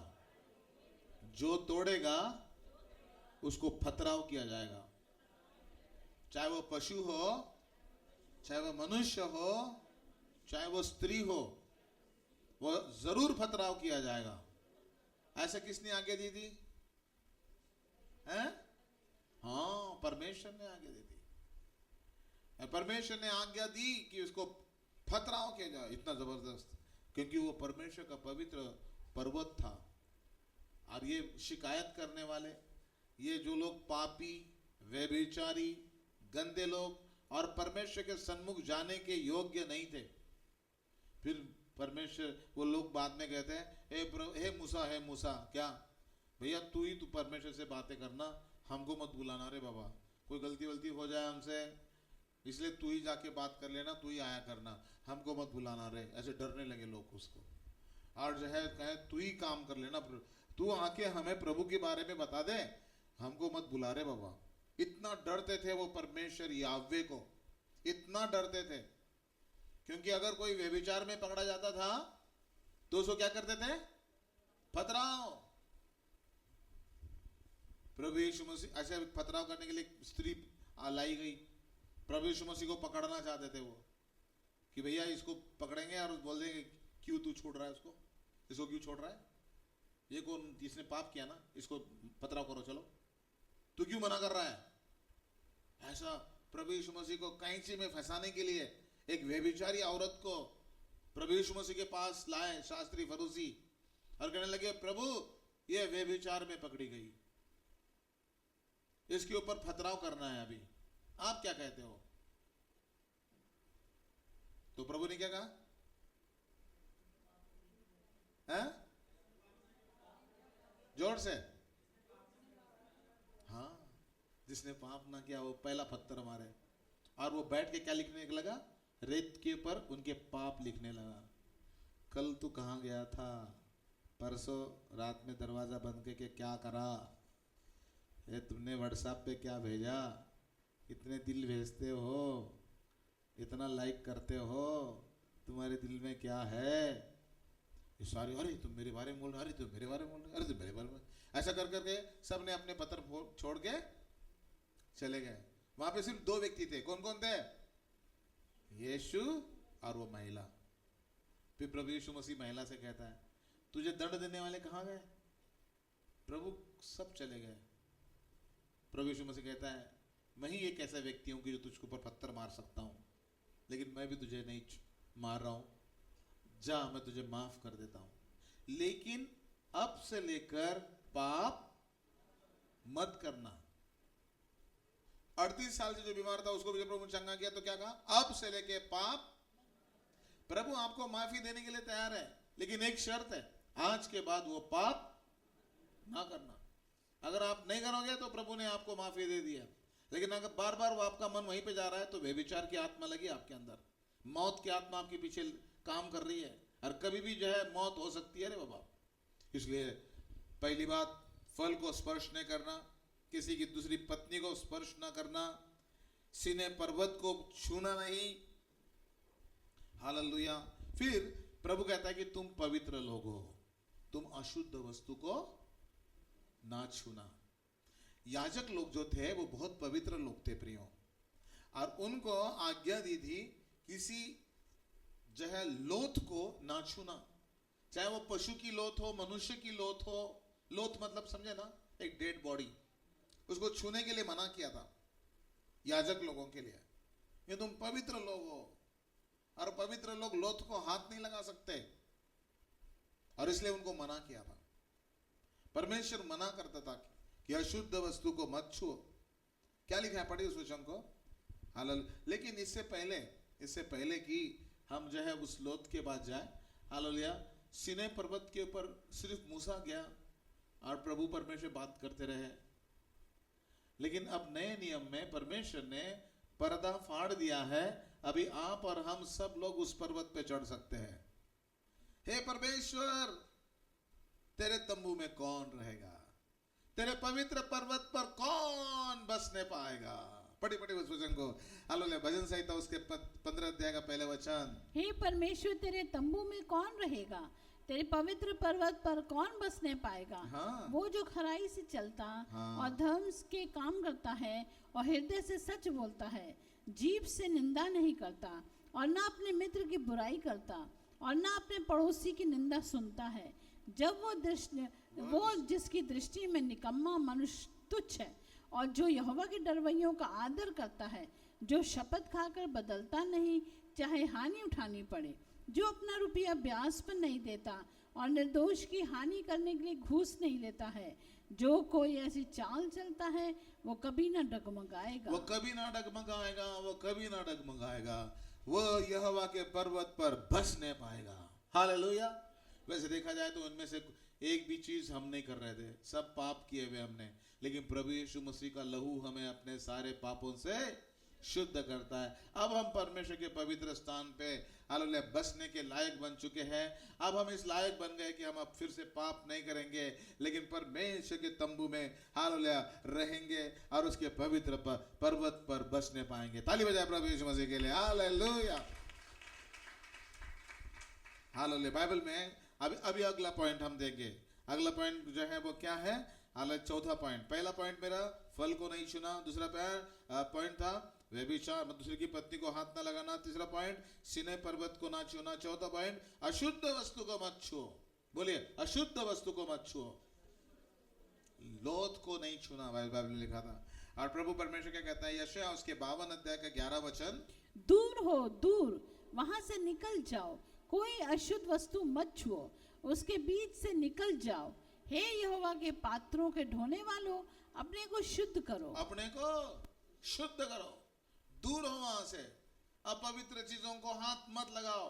Speaker 1: जो तोड़ेगा उसको पथराव किया जाएगा, चाहे वो पशु हो, चाहे वो मनुष्य हो, चाहे वो स्त्री हो, वो जरूर पथराव किया जाएगा। ऐसा किसने आज्ञा दी थी? हैं? हाँ, परमेश्वर ने आज्ञा दी थी। परमेश्वर ने आज्ञा दी कि उसको पथराव किया जाए। इतना जबरदस्त, क्योंकि वो परमेश्वर का पवित्र पर्वत था। और ये शिकायत करने वाले, ये जो लोग पापी, व्यभिचारी, गंदे लोग और परमेश्वर के सन्मुख जाने के योग्य नहीं थे, फिर परमेश्वर, वो लोग बाद में कहते हैं, हे मूसा, क्या भैया तू ही तू परमेश्वर से बातें करना, हमको मत बुलाना रे बाबा, कोई गलती वलती हो जाए हमसे, इसलिए तू ही जाके बात कर लेना, तू ही आया करना, हमको मत बुलाना रे। ऐसे डरने लगे लोग उसको, और जो है कहे तू ही काम कर लेना, तू आके हमें प्रभु के बारे में बता दे, हमको मत बुला रे बाबा। इतना डरते थे वो परमेश्वर याह्वे को, इतना डरते थे, क्योंकि अगर कोई व्यभिचार में पकड़ा जाता था तो उसको क्या करते थे? पथराव। प्रभु यीशु मसीह ऐसे पथराव करने के लिए स्त्री लाई गई, प्रभु यीशु मसीह को पकड़ना चाहते थे वो, कि भैया इसको पकड़ेंगे और बोल देंगे क्यों तू छोड़ रहा है इसको क्यों छोड़ रहा है, ये कौन, इसने पाप किया ना, इसको पथराव करो, चलो, तू क्यों मना कर रहा है? ऐसा प्रभु यीशु मसीह को कैंची में फंसाने के लिए एक व्यभिचारी औरत को प्रभु यीशु मसीह के पास लाए शास्त्री फरीसी, और कहने लगे, प्रभु ये व्यभिचार में पकड़ी गई, इसके ऊपर पथराव करना है, अभी आप क्या कहते हो? तो प्रभु ने क्या कहा? है? जोर से, हाँ, जिसने पाप ना किया वो पहला पत्थर मारे। और वो बैठ के क्या लिखने लगा? रेत के ऊपर उनके पाप लिखने लगा। कल तू कहाँ गया था? परसों रात में दरवाजा बंद करके क्या करा? ये तुमने व्हाट्सएप पे क्या भेजा? इतने दिल भेजते हो, इतना लाइक करते हो, तुम्हारे दिल में क्या है? ये सारे, अरे तुम मेरे बारे में बोल रहे, अरे तुम मेरे बारे में बोल रहे, अरे तुम मेरे बारे में, ऐसा कर करके सब ने अपने पत्र छोड़ के चले गए। वहां पे सिर्फ दो व्यक्ति थे। कौन कौन थे? यीशु और वो महिला। फिर प्रभु यीशु मसीह महिला से कहता है, तुझे दंड देने वाले कहां गए? प्रभु सब चले गए। प्रभु यीशु मसीह कहता है, मैं ही एक ऐसा व्यक्ति हूं कि जो तुझको ऊपर पत्थर मार सकता हूं, लेकिन मैं भी तुझे नहीं मार रहा हूं, जा मैं तुझे माफ कर देता हूं, लेकिन अब से लेकर पाप मत करना। 38 साल से जो बीमार था उसको भी जब प्रभु ने चंगा किया तो क्या कहा? अब से लेके पाप। प्रभु आपको माफी देने के लिए तैयार है, लेकिन एक शर्त है, आज के बाद वो पाप ना करना। अगर आप नहीं करोगे तो प्रभु ने आपको माफी दे दिया, लेकिन अगर बार बार वो आपका मन वहीं पे जा रहा है तो व्यभिचार की आत्मा लगी आपके अंदर, मौत की आत्मा आपके पीछे काम कर रही है, और कभी भी जो है मौत हो सकती है रे बाबा। इसलिए पहली बात, फल को स्पर्श नहीं करना, किसी की दूसरी पत्नी को स्पर्श ना करना, सीने पर्वत को छूना नहीं। हालेलुया। फिर प्रभु कहता है कि तुम पवित्र लोग हो, तुम अशुद्ध वस्तु को ना छूना। याजक लोग जो थे वो बहुत पवित्र लोग थे प्रियो, और उनको आज्ञा दी थी किसी जो है लोथ को ना छूना, चाहे वो पशु की लोथ हो, मनुष्य की लोथ हो। लोथ मतलब समझे ना, एक डेड बॉडी, उसको छूने के लिए मना किया था याजक लोगों के लिए। ये तुम पवित्र लोग हो, और पवित्र लोग लोथ को हाथ नहीं लगा सकते, और इसलिए उनको मना किया था। परमेश्वर मना करता था कि अशुद्ध वस्तु को मत छुओ। क्या लिखा है, पढ़िए उस वचन को। हालेलुया। लेकिन इससे पहले कि हम जो है उस लोथ के बाद जाए, हालेलुया, सीनै पर्वत के ऊपर सिर्फ मूसा गया और प्रभु परमेश्वर बात करते रहे। लेकिन अब नए नियम में परमेश्वर ने पर्दा फाड़ दिया है, अभी आप और हम सब लोग उस पर्वत पे चढ़ सकते हैं। हे परमेश्वर, तेरे तंबू में कौन रहेगा? तेरे पवित्र पर्वत पर कौन बसने पाएगा? पढ़ी उस वचन को। हालेलुया। भजन संहिता उसके 15 अध्याय का पहला वचन।
Speaker 2: हे परमेश्वर, तेरे तंबू में कौन रहेगा? तेरे पवित्र पर्वत पर कौन बसने पाएगा?
Speaker 1: हाँ।
Speaker 2: वो जो खराई से चलता
Speaker 1: हाँ।
Speaker 2: और धर्म के काम करता है और हृदय से सच बोलता है, जीभ से निंदा नहीं करता और ना अपने मित्र की बुराई करता और ना अपने पड़ोसी की निंदा सुनता है। जब वो जिसकी दृष्टि में निकम्मा मनुष्य तुच्छ है और जो यहोवा के डरवैयों का आदर करता है, जो शपथ खाकर बदलता नहीं चाहे हानि उठानी पड़े, जो अपना रुपया ब्याज पर नहीं देता और निर्दोष की हानि करने के लिए घूस नहीं लेता है, जो कोई ऐसी चाल चलता है वो कभी ना डगमगाएगा।
Speaker 1: वो कभी ना डगमगाएगा, वो कभी ना डगमगाएगा, वो यहोवा के पर्वत पर बसने पाएगा। हालेलुया। वैसे देखा जाए तो उनमें से एक भी चीज हम नहीं कर रहे थे, सब पाप किए हुए हमने, लेकिन प्रभु यीशु मसीह का लहू हमें अपने सारे पापों से शुद्ध करता है। अब हम परमेश्वर के पवित्र स्थान पे हालेलुया बसने के लायक बन चुके हैं। अब हम इस लायक बन गए कि हम अब फिर से पाप नहीं करेंगे, लेकिन परमेश्वर के तंबू में हालेलुया रहेंगे और उसके पवित्र पर्वत पर बसने पाएंगे। ताली बजाए प्रभु यीशु मसीह के लिए। हालेलुया। हालेलुया। बाइबल में अभी अगला पॉइंट हम देंगे। अगला पॉइंट जो है वो क्या है? हालांकि चौथा पॉइंट। पहला पॉइंट मेरा फल को नहीं छूना, दूसरा पॉइंट था व्यभिचार, दूसरे की पत्नी को हाथ ना लगाना, तीसरा पॉइंट सीनै पर्वत को ना छूना, चौथा पॉइंट अशुद्ध वस्तु को मत छुओ। बोलिए, अशुद्ध वस्तु को मत छुओ। लोथ को नहीं छूना बाइबल में लिखा था। और प्रभु परमेश्वर क्या कहता है? यशायाह उसके 52 अध्याय का 11 वचन,
Speaker 2: दूर हो, दूर, वहां से निकल जाओ, कोई अशुद्ध वस्तु मत छुओ, उसके बीच से निकल जाओ। हे यहोवा के पात्रों के ढोने वालों, अपने को शुद्ध करो।
Speaker 1: अपने को शुद्ध करो, दूर हो वहां से। अपवित्र चीजों को हाथ मत लगाओ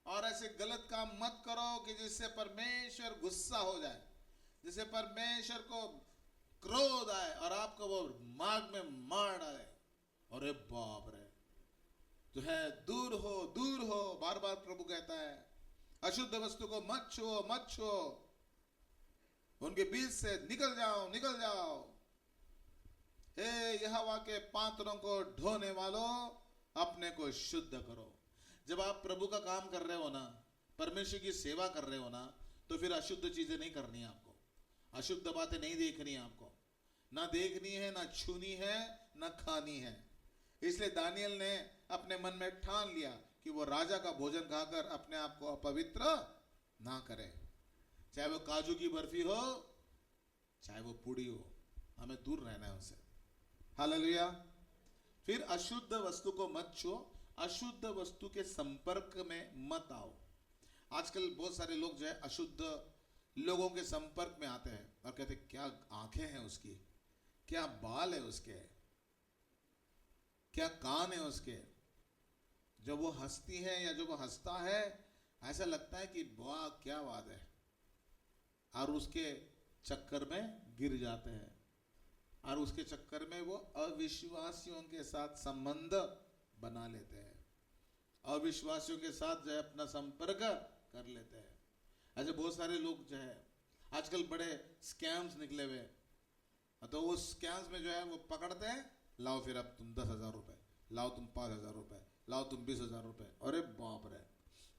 Speaker 1: और ऐसे गलत काम मत करो कि जिससे परमेश्वर गुस्सा हो जाए, जिससे परमेश्वर को क्रोध आए और आपको वो मार्ग में मार डाले। अरे बाप रे, तो है दूर हो, दूर हो, बार बार प्रभु कहता है अशुद्ध वस्तु को मत छुओ, मत छुओ, उनके बीच से निकल जाओ, निकल जाओ। हे यहोवा के पात्रों को ढोने वालों, अपने को शुद्ध करो। जब आप प्रभु का काम कर रहे हो ना, परमेश्वर की सेवा कर रहे हो ना, तो फिर अशुद्ध चीजें नहीं करनी है आपको, अशुद्ध बातें नहीं देखनी है आपको, ना देखनी है, ना छूनी है, ना खानी है। इसलिए दानियल ने अपने मन में ठान लिया कि वो राजा का भोजन खाकर अपने आप को अपवित्र ना करे, चाहे वो काजू की बर्फी हो, चाहे वो पूड़ी हो, हमें दूर रहना है उससे। हालेलुया। फिर अशुद्ध वस्तु को मत छुओ, अशुद्ध वस्तु के संपर्क में मत आओ। आजकल बहुत सारे लोग जो है अशुद्ध लोगों के संपर्क में आते हैं और कहते क्या आंखें हैं उसकी, क्या बाल है उसके, क्या कान है उसके, जब वो हंसती है या जब वो हंसता है ऐसा लगता है कि वाह क्या बात है, और उसके चक्कर में गिर जाते हैं और उसके चक्कर में वो अविश्वासियों के साथ संबंध बना लेते हैं, अविश्वासियों के साथ जो है अपना संपर्क कर लेते हैं। ऐसे बहुत सारे लोग जो है आजकल बड़े स्कैम्स निकले हुए, तो वो स्कैम्स में जो है वो पकड़ते हैं, लाओ फिर अब तुम 10,000 रुपए, लाओ तुम 5,000 रुपए, लाओ तुम 20,000 रुपए, अरे बाप रे।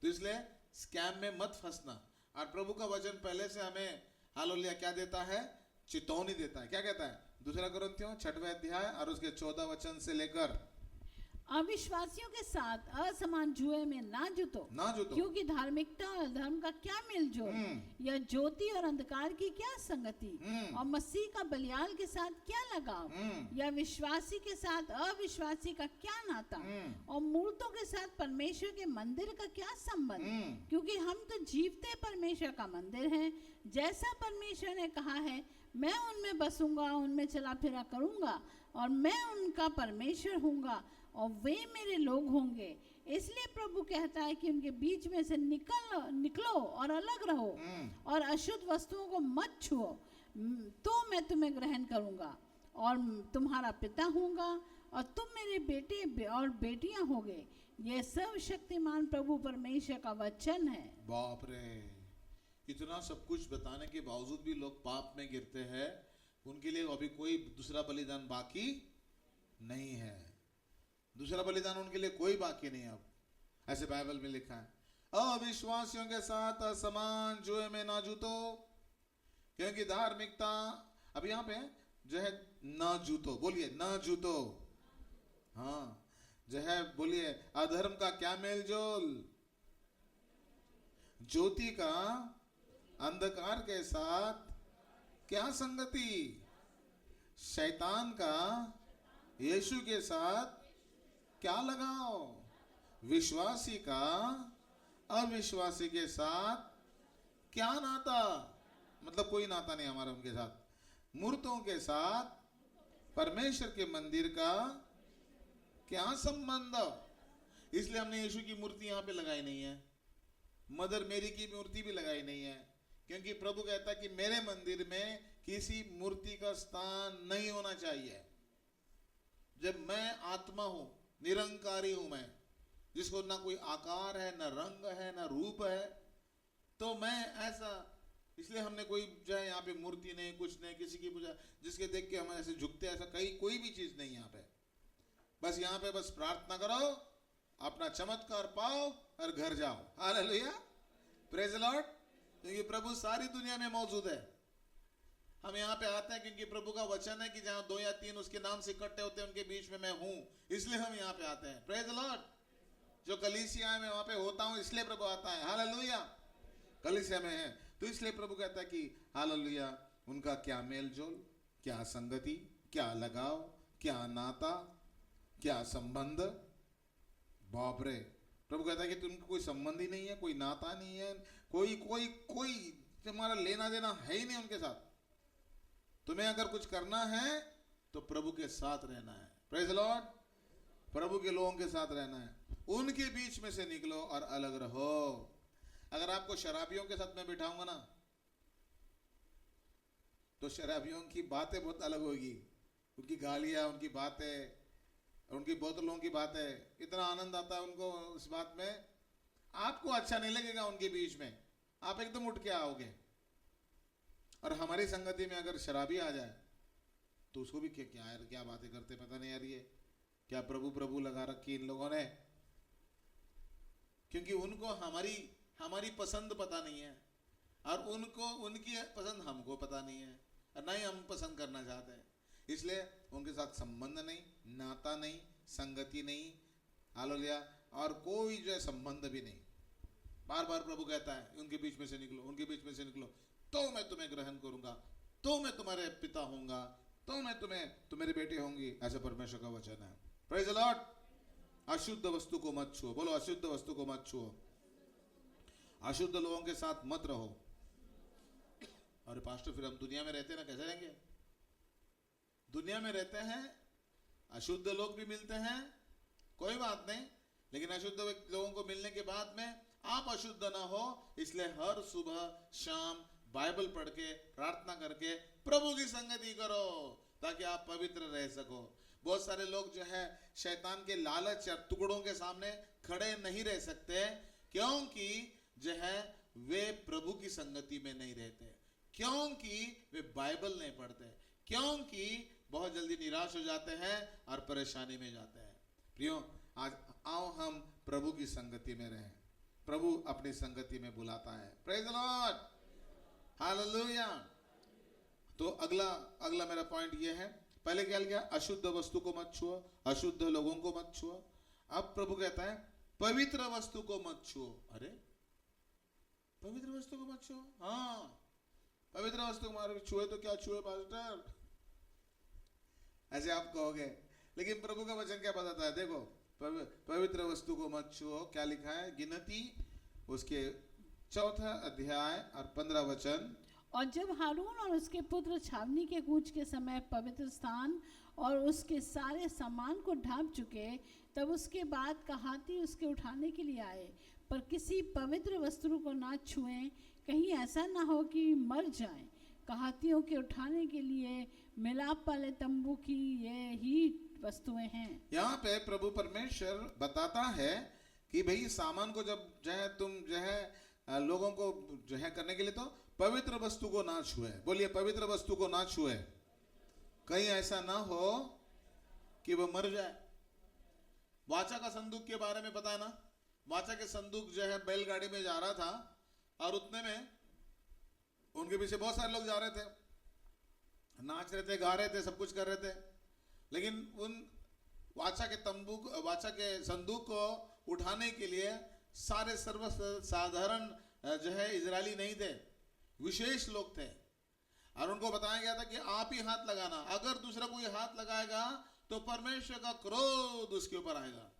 Speaker 1: तो इसलिए स्कैम में मत फंसना। और प्रभु का वचन पहले से हमें हालेलुया क्या देता है, चेतावनी देता है। क्या कहता है? 2 कुरिन्थियों 6वां अध्याय और उसके 14 वचन से लेकर,
Speaker 2: अविश्वासियों के साथ असमान जुए में ना जुतो, क्योंकि धार्मिकता और धर्म का क्या मेलजोल, या ज्योति और अंधकार की क्या संगति, और मसीह का बलियाल के साथ क्या लगाव, या विश्वासी के साथ अविश्वासी का क्या नाता, और मूर्तों के साथ परमेश्वर के मंदिर का क्या संबंध, क्योंकि हम तो जीवते परमेश्वर का मंदिर हैं। जैसा परमेश्वर ने कहा है, मैं उनमें बसूंगा, उनमें चला फिरा करूंगा, और मैं उनका परमेश्वर हूँगा और वे मेरे लोग होंगे। इसलिए प्रभु कहता है कि उनके बीच में से निकलो और अलग रहो, और अशुद्ध वस्तुओं को मत छुओ, तो मैं तुम्हें ग्रहण करूंगा और तुम्हारा पिता हूँगा, और तुम मेरे बेटे और बेटियां होगे। ये सर्वशक्तिमान प्रभु परमेश्वर का वचन है।
Speaker 1: बाप रे, इतना सब कुछ बताने के बावजूद भी लोग पाप में गिरते हैं। उनके लिए अभी कोई दूसरा बलिदान बाकी नहीं है, दूसरा बलिदान उनके लिए कोई बाकी नहीं है। अब ऐसे बाइबल में लिखा है, अविश्वासियों के साथ असमान जुए में ना जूतो, क्योंकि धार्मिकता, अब यहाँ पे जो है ना जूतो, बोलिए ना जूतो, हाँ जो है बोलिए, अधर्म का क्या मेलजोल, ज्योति का अंधकार के साथ क्या संगति, शैतान का यीशु के साथ क्या लगाओ, विश्वासी का अविश्वासी के साथ क्या नाता, मतलब कोई नाता नहीं हमारा उनके साथ, मूर्तों के साथ परमेश्वर के मंदिर का क्या संबंध। इसलिए हमने यीशु की मूर्ति यहाँ पे लगाई नहीं है, मदर मेरी की मूर्ति भी लगाई नहीं है, क्योंकि प्रभु कहता है कि मेरे मंदिर में किसी मूर्ति का स्थान नहीं होना चाहिए। जब मैं आत्मा हूं, निरंकारी हूं मैं, जिसको ना कोई आकार है, ना रंग है, ना रूप है, तो मैं ऐसा, इसलिए हमने कोई जो है यहाँ पे मूर्ति नहीं, कुछ नहीं, किसी की पूजा जिसके देख के हम ऐसे झुकते, ऐसा कोई भी चीज नहीं यहाँ पे। बस यहाँ पे बस प्रार्थना करो, अपना चमत्कार पाओ और घर जाओ। Hallelujah, praise the Lord. क्योंकि प्रभु सारी दुनिया में मौजूद है। हम यहाँ पे आते हैं क्योंकि प्रभु का वचन है कि जहाँ 2 या 3 उसके नाम से इकट्ठे होते हैं, उनके बीच में मैं हूँ, इसलिए हम यहाँ पे आते हैं। Praise the Lord. जो कलीसिया है मैं वहाँ पे होता हूँ, इसलिए प्रभु आता है। हालेलुया, कलीसिया में है तो इसलिए प्रभु कहता है कि हालेलुया, उनका क्या मेल जोल, क्या संगति, क्या लगाव, क्या नाता, क्या संबंध। बाप रे, प्रभु कहता है कि तुमको कोई संबंध ही नहीं है, कोई नाता नहीं है, कोई कोई कोई तुम्हारा लेना देना है ही नहीं उनके साथ। तुम्हें अगर कुछ करना है तो प्रभु के साथ रहना है। Praise the Lord. प्रभु के लोगों के साथ रहना है, उनके बीच में से निकलो और अलग रहो। अगर आपको शराबियों के साथ में बिठाऊंगा ना, तो शराबियों की बातें बहुत अलग होगी, उनकी गालियां, उनकी बातें, उनकी बोतलों की बातें, इतना आनंद आता है उनको इस बात में, आपको अच्छा नहीं लगेगा उनके बीच में, आप एकदम उठ के आओगे। और हमारी संगति में अगर शराबी आ जाए तो उसको भी क्या यार, क्या बातें करते पता नहीं यार, ये क्या प्रभु प्रभु लगा रखी इन लोगों ने। क्योंकि उनको हमारी पसंद पता नहीं है, और उनको उनकी पसंद हमको पता नहीं है, और ना ही हम पसंद करना चाहते हैं। इसलिए उनके साथ संबंध नहीं, नाता नहीं, संगति नहीं, हालेलुया, और कोई जो है संबंध भी नहीं। बार बार प्रभु कहता है उनके बीच में से निकलो, उनके बीच में से निकलो, तो मैं तुम्हें ग्रहण करूंगा, तो मैं तुम्हारे पिता होऊंगा, तो मैं तुम्हारे बेटे होंगी, ऐसा परमेश्वर का वचन है। Praise the Lord. अशुद्ध वस्तु को मत छुओ, बोलो अशुद्ध वस्तु को मत छुओ, अशुद्ध लोगों के साथ मत रहो। और पास्टर फिर हम दुनिया में रहते हैं ना, कैसे रहेंगे? दुनिया में रहते हैं, अशुद्ध लोग भी मिलते हैं, कोई बात नहीं, लेकिन अशुद्ध लोगों को मिलने के बाद में आप अशुद्ध ना हो, इसलिए हर सुबह शाम बाइबल पढ़ के, प्रार्थना करके प्रभु की संगति करो, ताकि आप पवित्र रह सको। बहुत सारे लोग जो है शैतान के लालच और टुकड़ों के सामने खड़े नहीं रह सकते, क्योंकि जो है वे प्रभु की संगति में नहीं रहते, क्योंकि वे बाइबल नहीं पढ़ते, क्योंकि बहुत जल्दी निराश हो जाते हैं और परेशानी में जाते हैं। प्रियो, आज आओ हम प्रभु की संगति में रहें। प्रभु अपनी संगति में बुलाता है। Praise the Lord, hallelujah. तो अगला मेरा पॉइंट ये है, पहले क्या लिखा? अशुद्ध वस्तु को मत छुओ, अशुद्ध लोगों को मत छुओ। अब प्रभु कहता है पवित्र वस्तु को मत छुओ। अरे पवित्र वस्तु को मत छुओ? हाँ, पवित्र वस्तु को छुए तो क्या छुए पास्टर, ऐसे आप कहोगे, लेकिन प्रभु का वचन क्या बताता है? देखो, पवित्र वस्तु को मत छुओ, क्या लिखा है? गिनती उसके 4 अध्याय और 15 वचन।
Speaker 2: और जब हारून और उसके पुत्र छावनी के कूच के समय पवित्र स्थान और उसके सारे सामान को ढांप चुके, तब उसके बाद कहाती उसके उठाने के लिए आए, पर किसी पवित्र वस्तु को ना छुएं, कहीं ऐसा ना हो कि मर जाएं। कहातियों के उठाने के लिए मिलाप वाले तंबू की ये ही वस्तुएं हैं।
Speaker 1: यहाँ पे प्रभु परमेश्वर बताता है कि भाई सामान को जब जो है तुम जो है लोगों को जो है करने के लिए, तो पवित्र वस्तु को ना छुए। बोलिए पवित्र वस्तु को ना छुए, कहीं ऐसा ना हो कि वो मर जाए। वाचा का संदूक के बारे में पता है ना? वाचा के संदूक जो है बैलगाड़ी में जा रहा था, और उतने में उनके पीछे बहुत सारे लोग जा रहे थे, नाच रहे थे, गा रहे थे, सब कुछ कर रहे थे, लेकिन उन वाचा के संदूक को उठाने के लिए सारे सर्वसाधारण जो है इजरायली नहीं थे, विशेष लोग थे, और उनको बताया गया था कि आप ही हाथ लगाना, अगर दूसरा कोई हाथ लगाएगा तो परमेश्वर का क्रोध उसके ऊपर आएगा।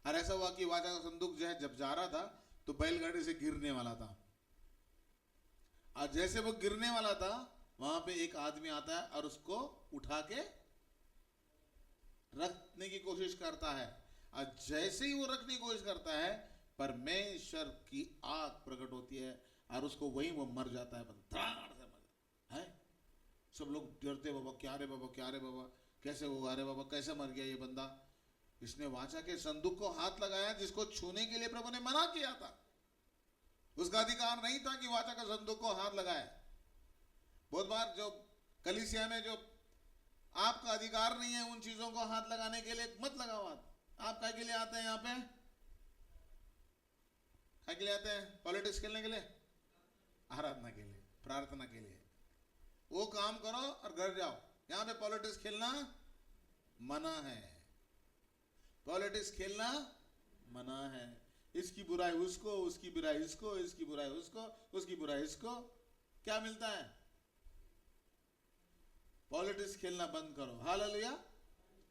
Speaker 1: और ऐसा हुआ कि वाचा का संदूक जो है जब जा रहा था तो बैलगाड़ी से गिरने वाला था, और जैसे वो गिरने वाला था वहां पे एक आदमी आता है और उसको उठा के रखने की कोशिश करता है, और जैसे ही वो रखने की कोशिश करता है परमेश्वर की आग प्रकट होती है, और उसको वहीं वो मर जाता है, है। सब लोग डरते, बाबा क्या रे बाबा, क्या रे बाबा, कैसे होगा रे बाबा, कैसे मर गया ये बंदा? इसने वाचा के संदूक को हाथ लगाया, जिसको छूने के लिए प्रभु ने मना किया था। उसका अधिकार नहीं था कि वाचा का संदूक को हाथ लगाए। बहुत बार जो कलीसिया में जो आपका अधिकार नहीं है उन चीजों को हाथ लगाने के लिए, मत लगाओ हाथ। आप क्या के लिए आते हैं यहाँ पे? क्या के लिए आते हैं? पॉलिटिक्स खेलने के लिए, आराधना के लिए, प्रार्थना के लिए। वो काम करो और घर जाओ। यहाँ पे पॉलिटिक्स खेलना मना है, पॉलिटिक्स खेलना मना है। इसकी बुराई उसको, उसकी बुराई इसको, इसकी बुराई उसको, उसकी बुराई इसको। क्या मिलता है? पॉलिटिक्स खेलना बंद करो। हालेलुया।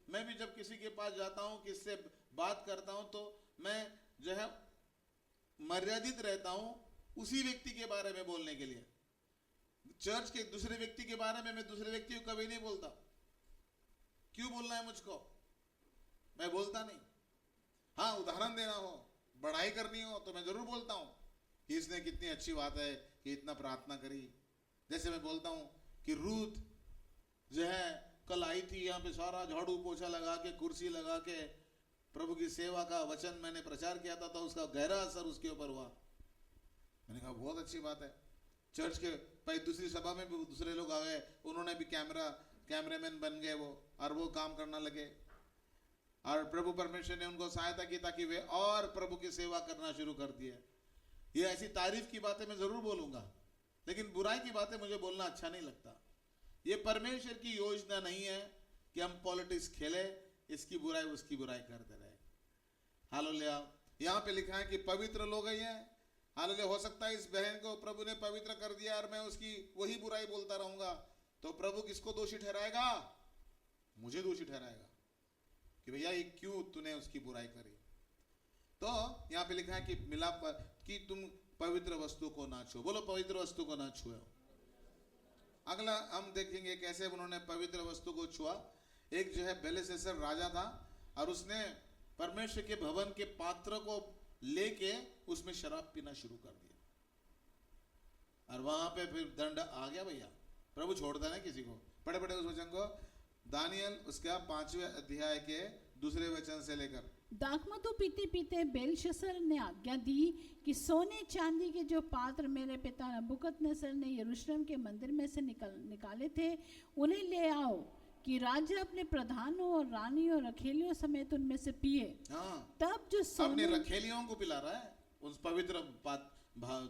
Speaker 1: मैं भी जब किसी के पास जाता हूं, किससे बात करता हूं, तो मैं जो है मर्यादित रहता हूं उसी व्यक्ति के बारे में बोलने के लिए। चर्च के दूसरे व्यक्ति के बारे में मैं दूसरे व्यक्ति को कभी नहीं बोलता। क्यों बोलना है मुझको? मैं बोलता नहीं। हाँ, उदाहरण देना हो, बढ़ाई करनी हो तो मैं जरूर बोलता हूं कि इसने कितनी अच्छी बात है कि इतना प्रार्थना करी। जैसे मैं बोलता हूं कि रूथ जो है कल आई थी, यहाँ पे सारा झाड़ू पोछा लगा के, कुर्सी लगा के प्रभु की सेवा का वचन मैंने प्रचार किया था, तो उसका गहरा असर उसके ऊपर हुआ। मैंने कहा बहुत अच्छी बात है। चर्च के भाई दूसरी सभा में भी दूसरे लोग आ गए, उन्होंने भी कैमरामैन बन गए वो, और वो काम करना लगे, और प्रभु परमेश्वर ने उनको सहायता की ताकि वे और प्रभु की सेवा करना शुरू कर दिए। ये ऐसी तारीफ की बातें मैं जरूर बोलूंगा, लेकिन बुराई की बातें मुझे बोलना अच्छा नहीं लगता। ये परमेश्वर की योजना नहीं है कि हम पॉलिटिक्स खेले, इसकी बुराई उसकी बुराई करते रहे। हालेलुया। यहाँ पे लिखा है कि पवित्र लोग ही हैं। हालेलुया। हो सकता है इस बहन को प्रभु ने पवित्र कर दिया और मैं उसकी वही बुराई बोलता रहूंगा, तो प्रभु किसको दोषी ठहराएगा? मुझे दोषी ठहराएगा कि भैया ये क्यों तूने उसकी बुराई करी। तो यहाँ पे लिखा है कि मिलाप कि तुम पवित्र वस्तु को ना छुओ। बोलो पवित्र वस्तु को ना छुओ। अगला हम देखेंगे कैसे उन्होंने पवित्र वस्तु को छुआ। एक जो है बेलशस्सर राजा था और उसने परमेश्वर के भवन के पात्र को लेके उसमें शराब पीना शुरू कर दिया और वहां पे फिर दंड आ गया। भैया प्रभु छोड़ता नहीं किसी को। पढ़े उस वचन को, दानियल उसका 5वें अध्याय के 2 वचन से लेकर।
Speaker 2: दाखमधु पीते पीते बेलशस्सर ने आज्ञा दी कि सोने चांदी के जो पात्र मेरे पिता नबूकदनेस्सर ने यरूशलेम के मंदिर में से निकाले थे उन्हें ले आओ, कि राजा अपने प्रधानों और रानियों और रखेलियों समेत उनमें से पिए।
Speaker 1: हाँ,
Speaker 2: तब जो
Speaker 1: अपने
Speaker 2: सोने
Speaker 1: रखेलियों को पिला रहा है उस पवित्र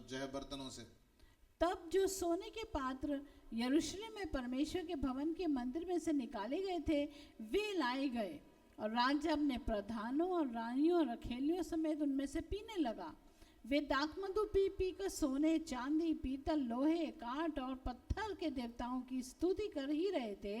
Speaker 1: जो है बर्तनों से।
Speaker 2: तब जो सोने के पात्र यरूशलेम में परमेश्वर के भवन के मंदिर में से निकाले गए थे वे लाए गए, और राजा अपने प्रधानों और रानियों और रखेलियों समेत उनमें से पीने लगा। वे दाखमधु पी पी कर सोने, चांदी, पीतल, लोहे, काठ और पत्थर के देवताओं की स्तुति कर ही रहे थे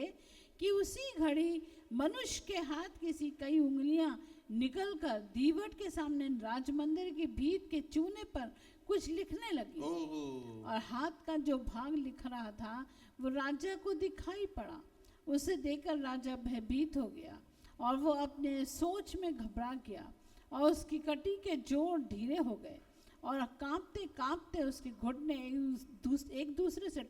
Speaker 2: कि उसी घड़ी मनुष्य के हाथ की सी कई उंगलियां निकलकर दीवट के सामने राजमंदिर की भीत के चूने पर कुछ लिखने लगी। और हाथ का जो भाग लिख रहा था वो राजा को दिखाई पड़ा। उसे देखकर राजा भयभीत हो गया और वो अपने सोच में घबरा गया, और उसकी कटी के जोड़ ढीले हो गए और कांपते कांपते उसके घुटने एक दूसरे से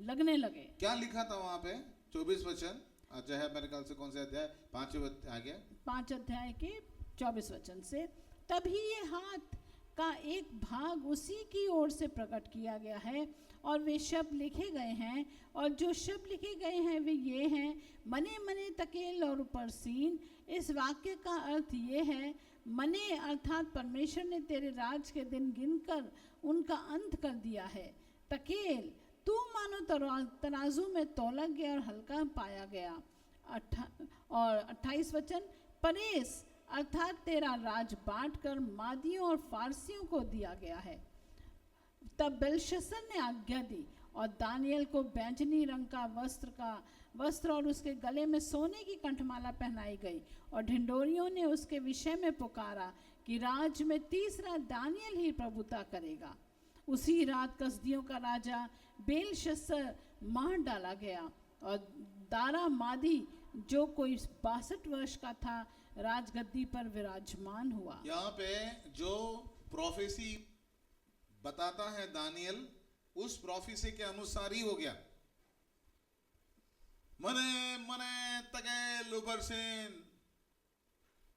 Speaker 2: लगने लगे।
Speaker 1: क्या लिखा था वहां पे? 24 वचन जो है मेरे ख्याल से कौन सा अध्याय? 5
Speaker 2: अध्याय के 24 वचन से। तभी ये हाथ का एक भाग उसी की ओर से प्रकट किया गया है और वे शब्द लिखे गए हैं, और जो शब्द लिखे गए हैं वे ये हैं, मने मने तकेल और उपरसीन। इस वाक्य का अर्थ ये है, मने अर्थात परमेश्वर ने तेरे राज के दिन गिनकर उनका अंत कर दिया है। तकेल तू मानो तराजू में तौला गया और हल्का पाया गया। और 28 वचन, परेस अर्थात तेरा राज बांटकर मादियों और फारसियों को दिया गया है। तब बेलशस्सर ने आज्ञा दी और दानियल को बैंजनी रंग का वस्त्र और उसके गले में सोने की कंठमाला पहनाई गई, और ढिंडोरियों ने उसके विषय में पुकारा कि राज में तीसरा दानियल ही प्रभुता करेगा। उसी रात कसदियों का राजा बेलशस्सर मार डाला गया, और दारा मादी जो कोई 62 वर्ष का था राजगद्दी पर विराजमान हुआ।
Speaker 1: यहाँ पे जो प्रोफेसी बताता है दानियल, उस प्रोफेसी के अनुसार ही हो गया। मने मने तकेल उपरसीन,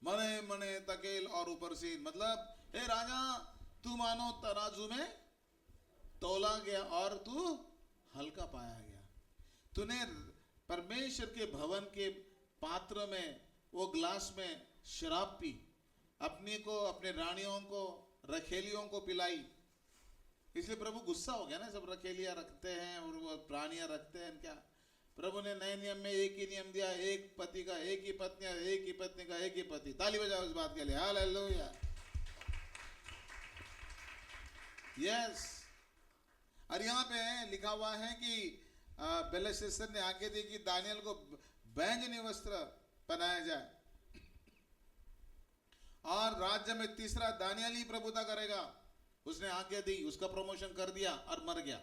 Speaker 1: मने मने तकेल और उपरसीन, मतलब हे राजा तू मानो तराजू में तौला गया और तू हल्का पाया गया। तूने परमेश्वर के भवन के पात्र में, वो ग्लास में शराब पी, अपने को, अपने रानियों को, रखेलियों को पिलाई। इसलिए प्रभु गुस्सा हो गया ना। सब रखेलियां रखते हैं और वो प्राणियां रखते हैं क्या? प्रभु ने नए नियम में एक ही नियम दिया, एक पति का एक ही पत्नी, एक ही पत्नी का एक ही पति। ताली बजाओ इस बात के लिए। हालेलुया। यस। और यहाँ पे लिखा हुआ है कि बेलशस्सर ने आज्ञा दी कि दानियल को बैंजनी वस्त्र पहनाया जाए, और राज्य में तीसरा दानियल ही प्रभुता करेगा। उसने आज्ञा दी, उसका प्रमोशन कर दिया और मर गया।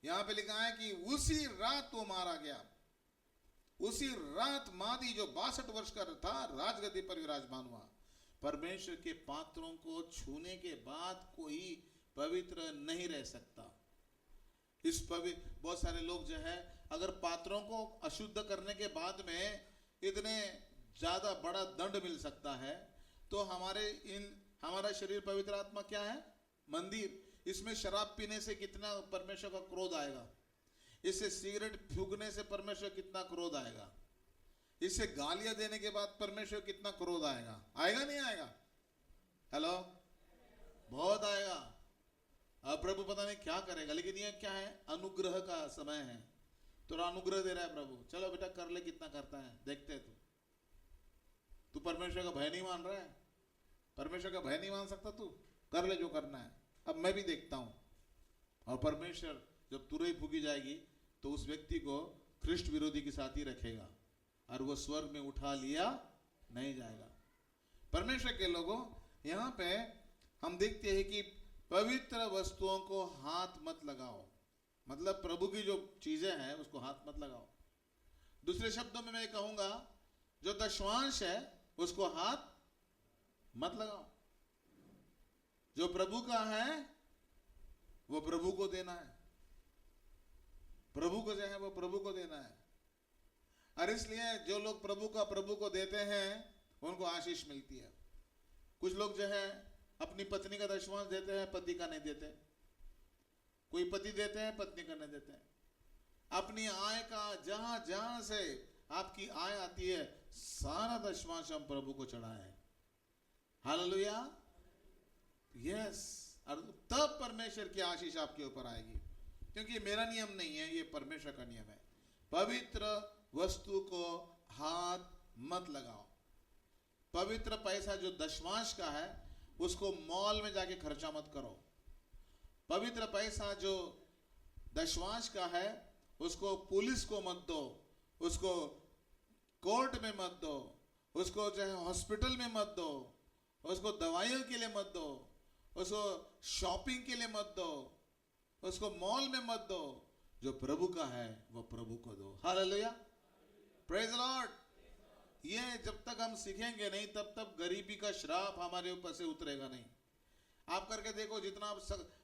Speaker 1: यहां पे लिखा है कि उसी रात वो मारा गया। उसी रात मादी जो 62 वर्ष का था राजगद्दी पर विराजमान हुआ। परमेश्वर के पात्रों को छूने के बाद कोई पवित्र नहीं रह सकता। बहुत सारे लोग जो है, अगर पात्रों को अशुद्ध करने के बाद में इतने ज्यादा बड़ा दंड मिल सकता है, तो हमारा शरीर पवित्र आत्मा क्या है? मंदिर। इसमें शराब पीने से कितना परमेश्वर का क्रोध आएगा। इससे सिगरेट फूंकने से परमेश्वर कितना क्रोध आएगा। इससे गालियां देने के बाद परमेश्वर कितना क्रोध आएगा। आएगा नहीं आएगा? हेलो। बहुत आएगा। अब प्रभु पता नहीं क्या करेगा, लेकिन ये क्या है, अनुग्रह का समय है। तो अनुग्रह दे रहा है प्रभु, चलो बेटा कर ले, कितना करता है देखते हैं। तू परमेश्वर का भय नहीं मान रहा है, परमेश्वर का भय नहीं मान सकता, तू कर ले जो करना है, अब मैं भी देखता हूं। और परमेश्वर जब तुरही फूकी जाएगी तो उस व्यक्ति को ख्रिस्ट विरोधी के साथ ही रखेगा और वो स्वर्ग में उठा लिया नहीं जाएगा। परमेश्वर के लोगों, यहाँ पे हम देखते हैं कि पवित्र वस्तुओं को हाथ मत लगाओ, मतलब प्रभु की जो चीजें हैं उसको हाथ मत लगाओ। दूसरे शब्दों में मैं कहूंगा, जो दशवांश है उसको हाथ मत लगाओ। जो प्रभु का है वो प्रभु को देना है, प्रभु को जो है वो प्रभु को देना है। और इसलिए जो लोग प्रभु को देते हैं उनको आशीष मिलती है। कुछ लोग जो है अपनी पत्नी का दशवांश देते हैं, पति का नहीं देते। कोई पति देते हैं, पत्नी का नहीं देते हैं। अपनी आय का जहां जहां से आपकी आय आती है सारा दशवांश हम प्रभु को चढ़ाए हैं। Hallelujah, yes. और तब परमेश्वर की आशीष आपके ऊपर आएगी, क्योंकि ये मेरा नियम नहीं है, ये परमेश्वर का नियम है। पवित्र वस्तु को हाथ मत लगाओ। पवित्र पैसा जो दशवांश का है उसको मॉल में जाके खर्चा मत करो। पवित्र पैसा जो दशवांश का है उसको पुलिस को मत दो, उसको कोर्ट में मत दो, उसको जो है हॉस्पिटल में मत दो, उसको दवाइयों के लिए मत दो, उसको शॉपिंग के लिए मत दो, उसको मॉल में मत दो। जो प्रभु का है वो प्रभु को दो। Hallelujah, praise the Lord. ये जब तक हम सीखेंगे नहीं तब तक गरीबी का श्राप हमारे ऊपर से उतरेगा नहीं। आप करके देखो, जितना आप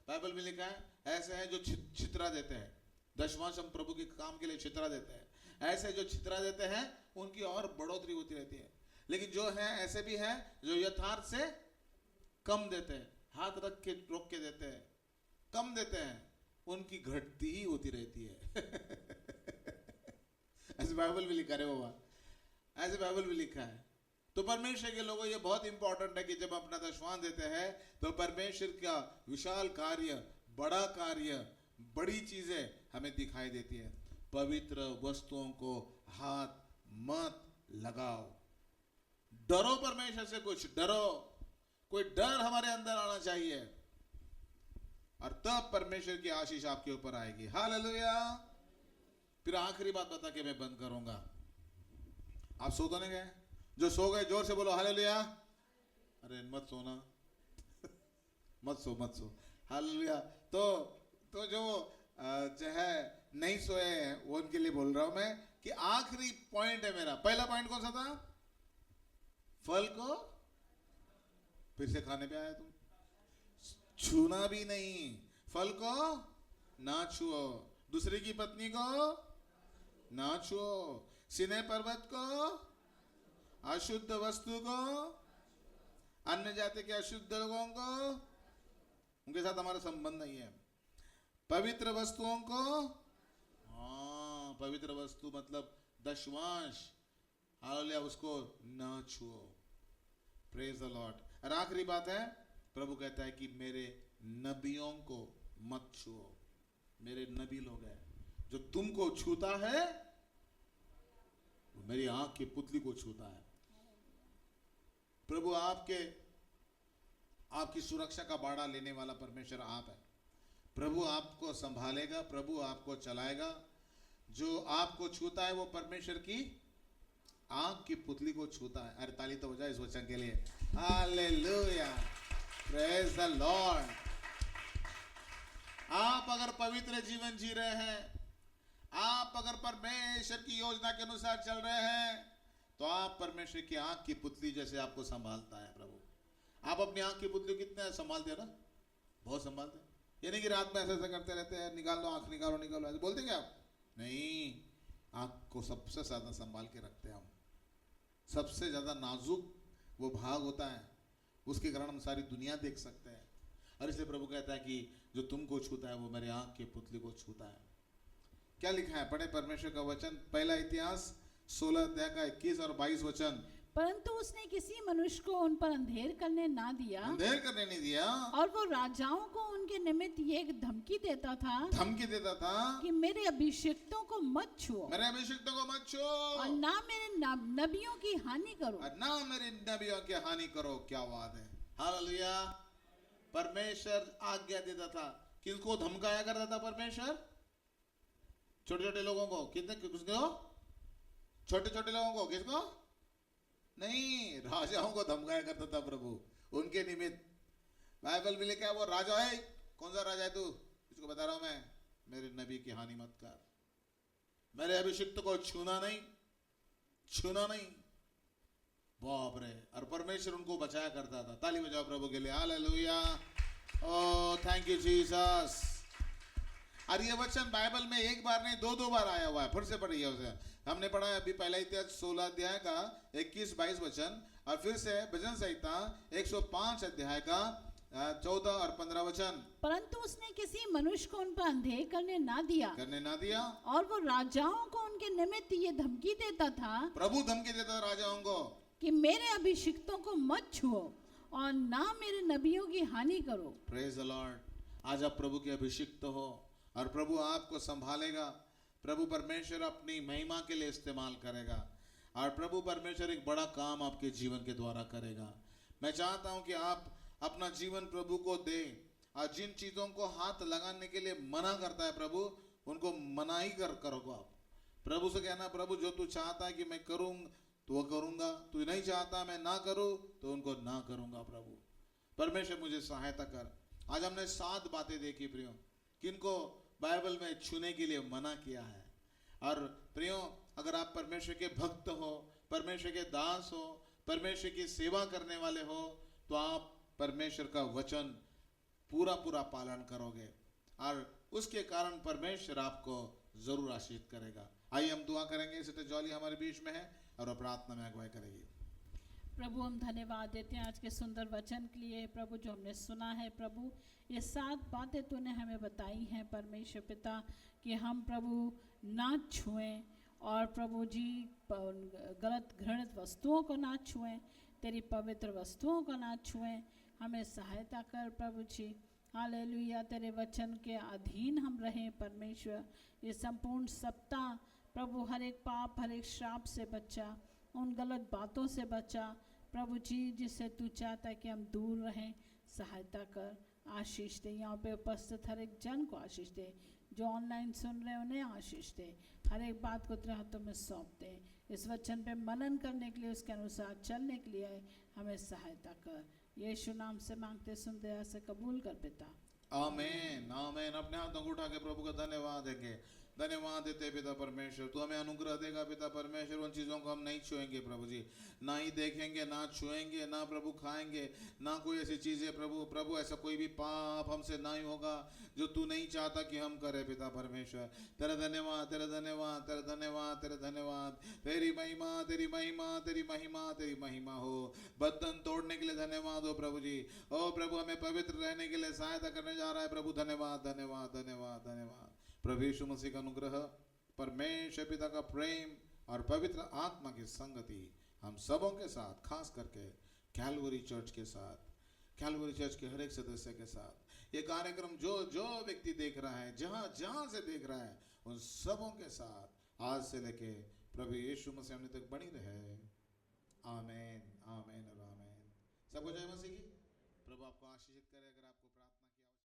Speaker 1: बाइबल में लिखा है, ऐसे हैं जो छितरा देते हैं। दशवांश हम प्रभु के काम के लिए छितरा देते हैं। ऐसे जो छितरा देते हैं उनकी और बढ़ोतरी होती रहती है। लेकिन जो है ऐसे भी हैं जो यथार्थ से कम देते हैं, हाथ रख के रोक के देते हैं, कम देते हैं, उनकी घटती ही होती रहती है। ऐसे बाइबल में लिखा है बाबा, ऐसे बाइबल में लिखा है। तो परमेश्वर के लोगों, ये बहुत इंपॉर्टेंट है कि जब अपना दशवांश देते हैं तो परमेश्वर का विशाल कार्य, बड़ा कार्य, बड़ी चीजें हमें दिखाई देती है। पवित्र वस्तुओं को हाथ मत लगाओ। डरो परमेश्वर से, कुछ डरो, कोई डर हमारे अंदर आना चाहिए, और तब परमेश्वर की आशीष आपके ऊपर आएगी। हालेलुया। फिर आखिरी बात बता के मैं बंद करूंगा। आप सो तो नहीं गए? जो सो गए जोर से बोलो हालेलुया। अरे मत सोना, मत सो। हालेलुया। तो जो है नहीं सोए हैं वो उनके लिए बोल रहा हूं मैं कि आखिरी पॉइंट है मेरा। पहला पॉइंट कौन सा था? फल को फिर से खाने पे आया तुम, छूना भी नहीं, फल को ना छुओ, दूसरे की पत्नी को ना छुओ, सिने पर्वत को, अशुद्ध वस्तु को, अन्य जाति के अशुद्ध लोगों को, उनके साथ हमारा संबंध नहीं है। पवित्र वस्तुओं को, हाँ, पवित्र वस्तु मतलब दशवांश, हालेलुया, उसको ना छुओ। Praise the Lord. और आखिरी बात है, प्रभु कहता है कि मेरे नबियों को मत छुओ। मेरे नबी लोग हैं, जो तुमको छूता है वो मेरी आंख की पुतली को छूता है। प्रभु आपकी सुरक्षा का बाड़ा लेने वाला परमेश्वर आप है। प्रभु आपको संभालेगा, प्रभु आपको चलाएगा। जो आपको छूता है वो परमेश्वर की आंख की पुतली को छूता है। अरे ताली तो हो जाए इस वचन के लिए। Hallelujah, praise the Lord. आप अगर पवित्र जीवन जी रहे हैं, आप अगर परमेश्वर की योजना के अनुसार चल रहे हैं, तो आप परमेश्वर की आंख की पुतली जैसे आपको संभालता है प्रभु। आप अपनी आंख की पुतली कितने संभालते हैं ना? बहुत संभालते हैं। यानी कि रात में ऐसे ऐसे करते रहते हैं, निकाल लो आंख, निकालो निकालो, ऐसे बोलते क्या आप? नहीं, आंख को सबसे ज्यादा संभाल के रखते हैं हम। सबसे ज्यादा नाजुक वो भाग होता है, उसके कारण हम सारी दुनिया देख सकते हैं। और इसलिए प्रभु कहता है कि जो तुमको छूता है वो मेरे आंख की पुतली को छूता है। क्या लिखा है? पढ़े परमेश्वर का वचन, पहला इतिहास 16 अध्याय का 21 और 22 वचन।
Speaker 2: परंतु उसने किसी मनुष्य को उन पर अंधेर करने ना दिया,
Speaker 1: अंधेर करने नहीं दिया,
Speaker 2: और वो राजाओं को उनके निमित्त ये एक धमकी देता था
Speaker 1: धमकी देता था
Speaker 2: कि मेरे अभिषिक्तों को मत छुओ
Speaker 1: मेरे अभिषिक्तों को मत छो
Speaker 2: और ना मेरे नबियों की हानि करो।
Speaker 1: और ना मेरे नबियों की हानि करो। क्या बात है, हालेलुया। परमेश्वर आज्ञा देता था। किसको धमकाया करता था परमेश्वर? छोटे छोटे लोगों को। किसको? छोटे छोटे लोगों को। किसको? नहीं, राजाओं को धमकाया करता था प्रभु उनके निमित्त। बाइबल में लिखा है वो राजा है। कौन सा राजा है तू? इसको बता रहा हूं मैं, मेरे नबी की हानि मत कर, मेरे अभिषिक्त को छूना नहीं, छूना नहीं। बाप रे। और परमेश्वर उनको बचाया करता था। ताली बजाओ प्रभु के लिए, hallelujah. Oh thank you Jesus. और ये वचन बाइबल में एक बार नहीं दो बार आया हुआ है। फिर से पढ़िए उसे। हमने पढ़ा है अभी पहला इतिहास 16 अध्याय का 21-22 वचन, और फिर से भजन संहिता 105 अध्याय का 14 और 15 वचन।
Speaker 2: परंतु उसने किसी मनुष्य को उन पर अंधेर करने ना दिया, और वो राजाओं को उनके निमित्त ये धमकी देता था,
Speaker 1: प्रभु धमकी देता था राजाओं को
Speaker 2: कि मेरे अभिषिक्तों को मत छुओ और ना मेरे नबियों की हानि करो।
Speaker 1: Praise the Lord. आज आप प्रभु के अभिषिक्त हो और प्रभु आपको संभालेगा। प्रभु परमेश्वर अपनी महिमा के लिए इस्तेमाल करेगा, और प्रभु परमेश्वर एक बड़ा काम आपके जीवन के द्वारा करेगा। मैं चाहता हूं कि आप अपना जीवन प्रभु को दें, और जिन चीजों को हाथ लगाने के लिए मना करता है प्रभु, उनको मना ही करोगे आप। प्रभु से कहना, प्रभु जो तू चाहता है कि मैं करूँ तो वो करूंगा, तू नहीं चाहता मैं ना करूं तो उनको ना करूंगा। प्रभु परमेश्वर मुझे सहायता कर। आज हमने 7 बातें देखी प्रियो, किनको बाइबल में छूने के लिए मना किया है। और प्रियो, अगर आप परमेश्वर के भक्त हो, परमेश्वर के दास हो, परमेश्वर की सेवा करने वाले हो, तो आप परमेश्वर का वचन पूरा पालन करोगे, और उसके कारण परमेश्वर आपको जरूर आशीष करेगा। आइए हम दुआ करेंगे। सिस्टर जॉली हमारे बीच में है और प्रार्थना में अगुवाई करेगी।
Speaker 2: प्रभु हम धन्यवाद देते हैं आज के सुंदर वचन के लिए प्रभु, जो हमने सुना है प्रभु। ये 7 बातें तूने हमें बताई हैं परमेश्वर पिता, कि हम प्रभु ना छुएं, और प्रभु जी गलत घृणित वस्तुओं को ना छुएं, तेरी पवित्र वस्तुओं को ना छुएं। हमें सहायता कर प्रभु जी, हालेलुया। तेरे वचन के अधीन हम रहें परमेश्वर। ये संपूर्ण सप्ताह प्रभु हर एक पाप, हर एक श्राप से बचा, उन गलत बातों से बचा प्रभु जी, जिससे तू चाहता है कि हम दूर रहें। सहायता कर, आशीष दे। यहाँ पे उपस्थित हर एक जन को आशीष दे, जो ऑनलाइन सुन रहे हैं उन्हें आशीष दे। हर एक बात को तेरे हाथों में सौंपते हैं। इस वचन पे मनन करने के लिए, उसके अनुसार चलने के लिए हमें सहायता कर। यीशु नाम से मांगते सुन दया से कबूल कर पिता,
Speaker 1: आमीन आमीन। अपने हाथों को उठा के प्रभु का धन्यवाद देंगे। धन्यवाद देते पिता परमेश्वर, तू हमें अनुग्रह देगा पिता परमेश्वर। उन चीज़ों को हम नहीं छुएंगे प्रभु जी, ना ही देखेंगे, ना छुएंगे, ना प्रभु खाएंगे, ना कोई ऐसी चीज़ें प्रभु ऐसा कोई भी पाप हमसे नहीं होगा जो तू नहीं चाहता कि हम करें पिता परमेश्वर। तेरा धन्यवाद, तेरा धन्यवाद, तेरा धन्यवाद, तेरा धन्यवाद। तेरी महिमा, तेरी महिमा, तेरी महिमा, तेरी महिमा हो। बंधन तोड़ने के लिए धन्यवाद हो प्रभु जी। ओ प्रभु, हमें पवित्र रहने के लिए सहायता करने जा रहा है प्रभु। धन्यवाद धन्यवाद धन्यवाद धन्यवाद। प्रभु यीशु मसीह का अनुग्रह, परमेश्वर पिता का प्रेम और पवित्र आत्मा की संगति हम सबों के साथ, खास करके कैलवरी चर्च के साथ, कैलवरी चर्च के हर एक सदस्य के साथ, ये कार्यक्रम जो व्यक्ति देख रहा है, जहां से देख रहा है, उन सबों के साथ आज से लेके प्रभु यीशु मसीह हमने तक बनी रहे। आमीन आमीन और आमीन। सबको जय मसीह की। प्रभु आपको आशीषित करे। अगर आपको